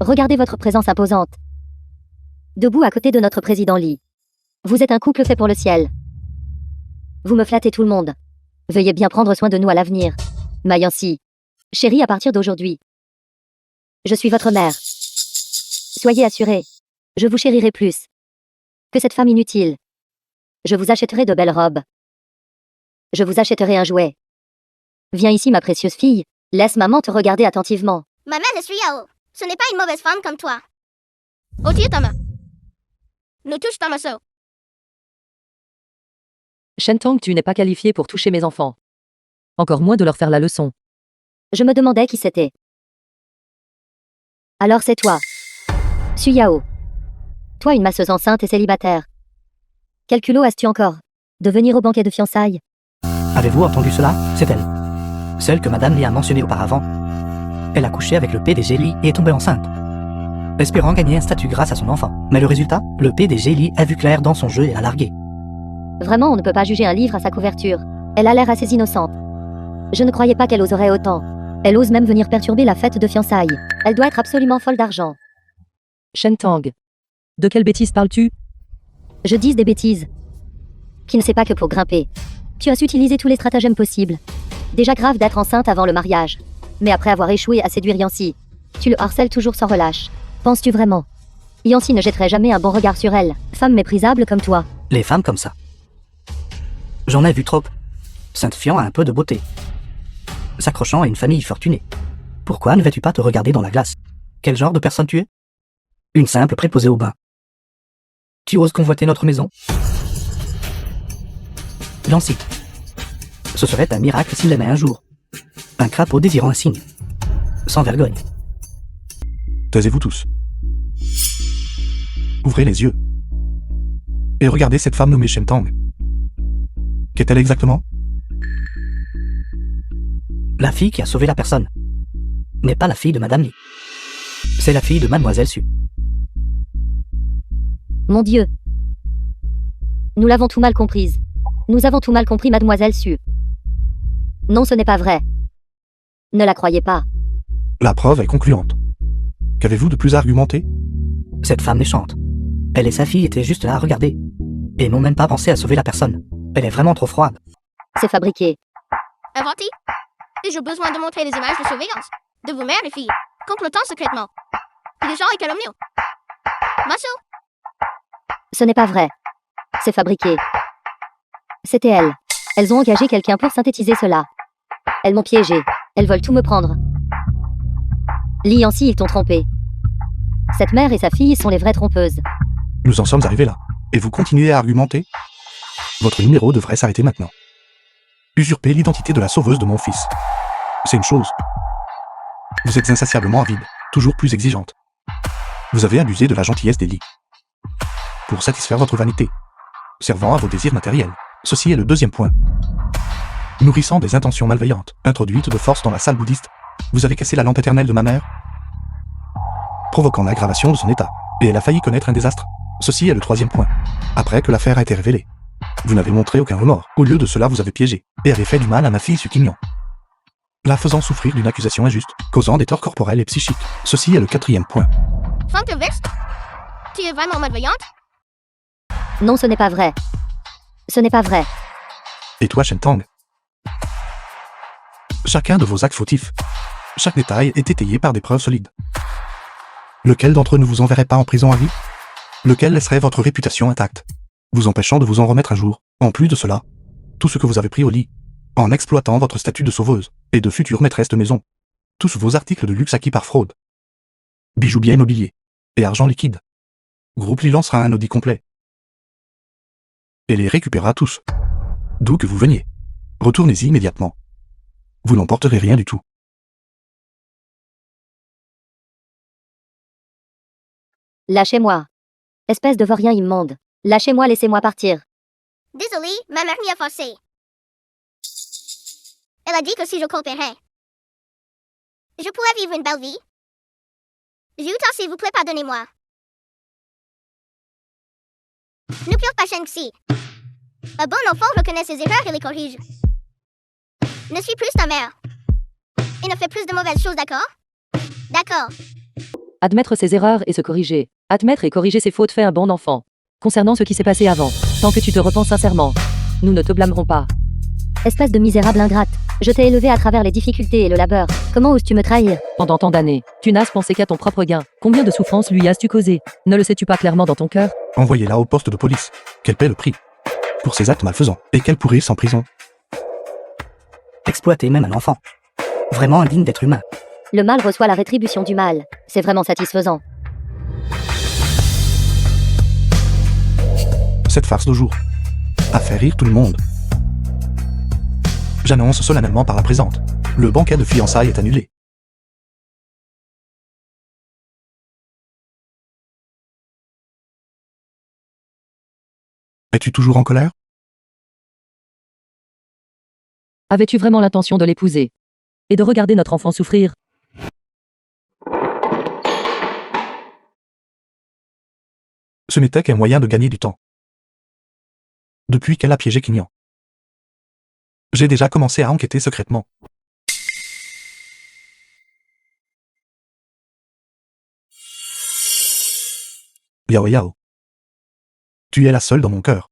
Regardez votre présence imposante. Debout à côté de notre président Li. Vous êtes un couple fait pour le ciel. Vous me flattez tout le monde. Veuillez bien prendre soin de nous à l'avenir. Ma Yancy. Chérie, à partir d'aujourd'hui, je suis votre mère. Soyez assurés. Je vous chérirai plus que cette femme inutile. Je vous achèterai de belles robes. Je vous achèterai un jouet. Viens ici, ma précieuse fille. Laisse maman te regarder attentivement. Ma mère est Yao. Ce n'est pas une mauvaise femme comme toi. Otier Tama. Ne touche pas ma soeur. Shentong, tu n'es pas qualifié pour toucher mes enfants. Encore moins de leur faire la leçon. Je me demandais qui c'était. Alors c'est toi. Su Yao. Toi, une masseuse enceinte et célibataire. Quel culot as-tu encore de venir au banquet de fiançailles? Avez-vous entendu cela? C'est elle. Celle que Madame Li a mentionnée auparavant. Elle a couché avec le PDG Li et est tombée enceinte, espérant gagner un statut grâce à son enfant. Mais le résultat? Le PDG Li a vu clair dans son jeu et l'a largué. Vraiment, on ne peut pas juger un livre à sa couverture. Elle a l'air assez innocente. Je ne croyais pas qu'elle oserait autant. Elle ose même venir perturber la fête de fiançailles. Elle doit être absolument folle d'argent. Shentong. De quelle bêtise parles-tu? Je dis des bêtises. Qui ne sait pas que pour grimper, tu as utilisé tous les stratagèmes possibles. Déjà grave d'être enceinte avant le mariage. Mais après avoir échoué à séduire Yancy, tu le harcèles toujours sans relâche. Penses-tu vraiment? Yancy ne jetterait jamais un bon regard sur elle, femme méprisable comme toi. Les femmes comme ça. J'en ai vu trop. Sainte Fion a un peu de beauté. s'accrochant à une famille fortunée. Pourquoi ne vas-tu pas te regarder dans la glace? Quel genre de personne tu es? Une simple préposée au bain. Tu oses convoiter notre maison? Lancy. Ce serait un miracle s'il l'aimait un jour. Un crapaud désirant un signe. Sans vergogne. Taisez-vous tous. Ouvrez les yeux. Et regardez cette femme nommée Shen Tang. Qu'est-elle exactement? La fille qui a sauvé la personne n'est pas la fille de Madame Lee. C'est la fille de Mademoiselle Su. Mon Dieu. Nous l'avons tout mal comprise. Nous avons tout mal compris, Mademoiselle Su. Non, ce n'est pas vrai. Ne la croyez pas. La preuve est concluante. Qu'avez-vous de plus à argumenter? Cette femme méchante. Elle et sa fille étaient juste là à regarder. Et n'ont même pas pensé à sauver la personne. Elle est vraiment trop froide. C'est fabriqué. Inventé. Et j'ai besoin de montrer des images de surveillance de vos mères et filles, complotant secrètement. Et des gens et calomniaux. Macho. Ce n'est pas vrai. C'est fabriqué. C'était elles. Elles ont engagé quelqu'un pour synthétiser cela. Elles m'ont piégé. Elles veulent tout me prendre. Lee et Yancy, ils t'ont trompé. Cette mère et sa fille sont les vraies trompeuses. Nous en sommes arrivés là. Et vous continuez à argumenter? Votre numéro devrait s'arrêter maintenant. Usurper l'identité de la sauveuse de mon fils. C'est une chose. Vous êtes insatiablement avide, toujours plus exigeante. Vous avez abusé de la gentillesse d'Ellie. Pour satisfaire votre vanité, servant à vos désirs matériels. Ceci est le deuxième point. Nourrissant des intentions malveillantes, introduites de force dans la salle bouddhiste, vous avez cassé la lampe éternelle de ma mère, provoquant l'aggravation de son état, et elle a failli connaître un désastre. Ceci est le troisième point. Après que l'affaire a été révélée, vous n'avez montré aucun remords. Au lieu de cela, vous avez piégé, et avez fait du mal à ma fille Sukignon, la faisant souffrir d'une accusation injuste, causant des torts corporels et psychiques. Ceci est le quatrième point. Fankervist? Tu es vraiment malveillante? Non, ce n'est pas vrai. Ce n'est pas vrai. Et toi, Shen Tang? Chacun de vos actes fautifs, chaque détail est étayé par des preuves solides. Lequel d'entre eux ne vous enverrait pas en prison à vie? Lequel laisserait votre réputation intacte, vous empêchant de vous en remettre un jour? En plus de cela, tout ce que vous avez pris au lit, en exploitant votre statut de sauveuse et de future maîtresse de maison, tous vos articles de luxe acquis par fraude, bijoux bien immobiliers et argent liquide, Groupe Lee lancera un audit complet et les récupérera tous. D'où que vous veniez, retournez-y immédiatement. Vous n'emporterez rien du tout. Lâchez-moi. Espèce de vaurien immonde. Lâchez-moi, laissez-moi partir. Désolé, ma mère m'y a forcé. Elle a dit que si je coopérais, je pourrais vivre une belle vie. J'ai eu tort, s'il vous plaît, pardonnez-moi. Ne pleure pas, Shen-Xi. Un bon enfant reconnaît ses erreurs et les corrige. Ne suis plus ta mère. Et ne fais plus de mauvaises choses, d'accord? D'accord. Admettre ses erreurs et se corriger. Admettre et corriger ses fautes fait un bon enfant. Concernant ce qui s'est passé avant, tant que tu te repens sincèrement, nous ne te blâmerons pas. Espèce de misérable ingrate. Je t'ai élevé à travers les difficultés et le labeur. Comment oses-tu me trahir? Pendant tant d'années, tu n'as pensé qu'à ton propre gain. Combien de souffrances lui as-tu causé? Ne le sais-tu pas clairement dans ton cœur? Envoyez-la au poste de police, qu'elle paie le prix pour ses actes malfaisants, et qu'elle pourrisse en prison. Exploiter même un enfant. Vraiment indigne d'être humain. Le mal reçoit la rétribution du mal. C'est vraiment satisfaisant. Cette farce de jour a fait rire tout le monde. J'annonce solennellement par la présente, le banquet de fiançailles est annulé. Es-tu toujours en colère? Avais-tu vraiment l'intention de l'épouser? Et de regarder notre enfant souffrir? Ce n'était qu'un moyen de gagner du temps. Depuis qu'elle a piégé Kinyan, j'ai déjà commencé à enquêter secrètement. Yao Yao. Tu es la seule dans mon cœur.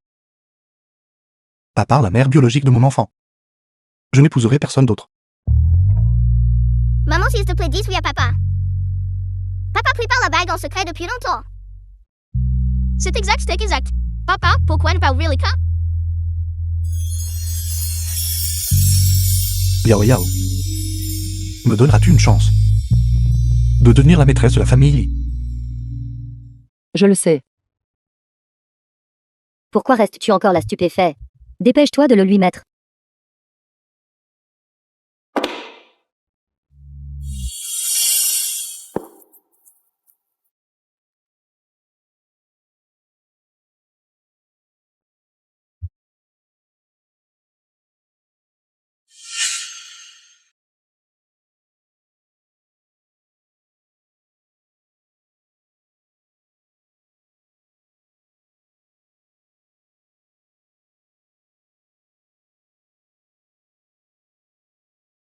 À part la mère biologique de mon enfant. Je n'épouserai personne d'autre. Maman, s'il te plaît, dis oui à papa. Papa prépare la bague en secret depuis longtemps. C'est exact, c'est exact. Papa, pourquoi ne pas ouvrir les cas? Yao Yao. Me donneras-tu une chance de devenir la maîtresse de la famille Lee? Je le sais. Pourquoi restes-tu encore là stupéfait? Dépêche-toi de le lui mettre.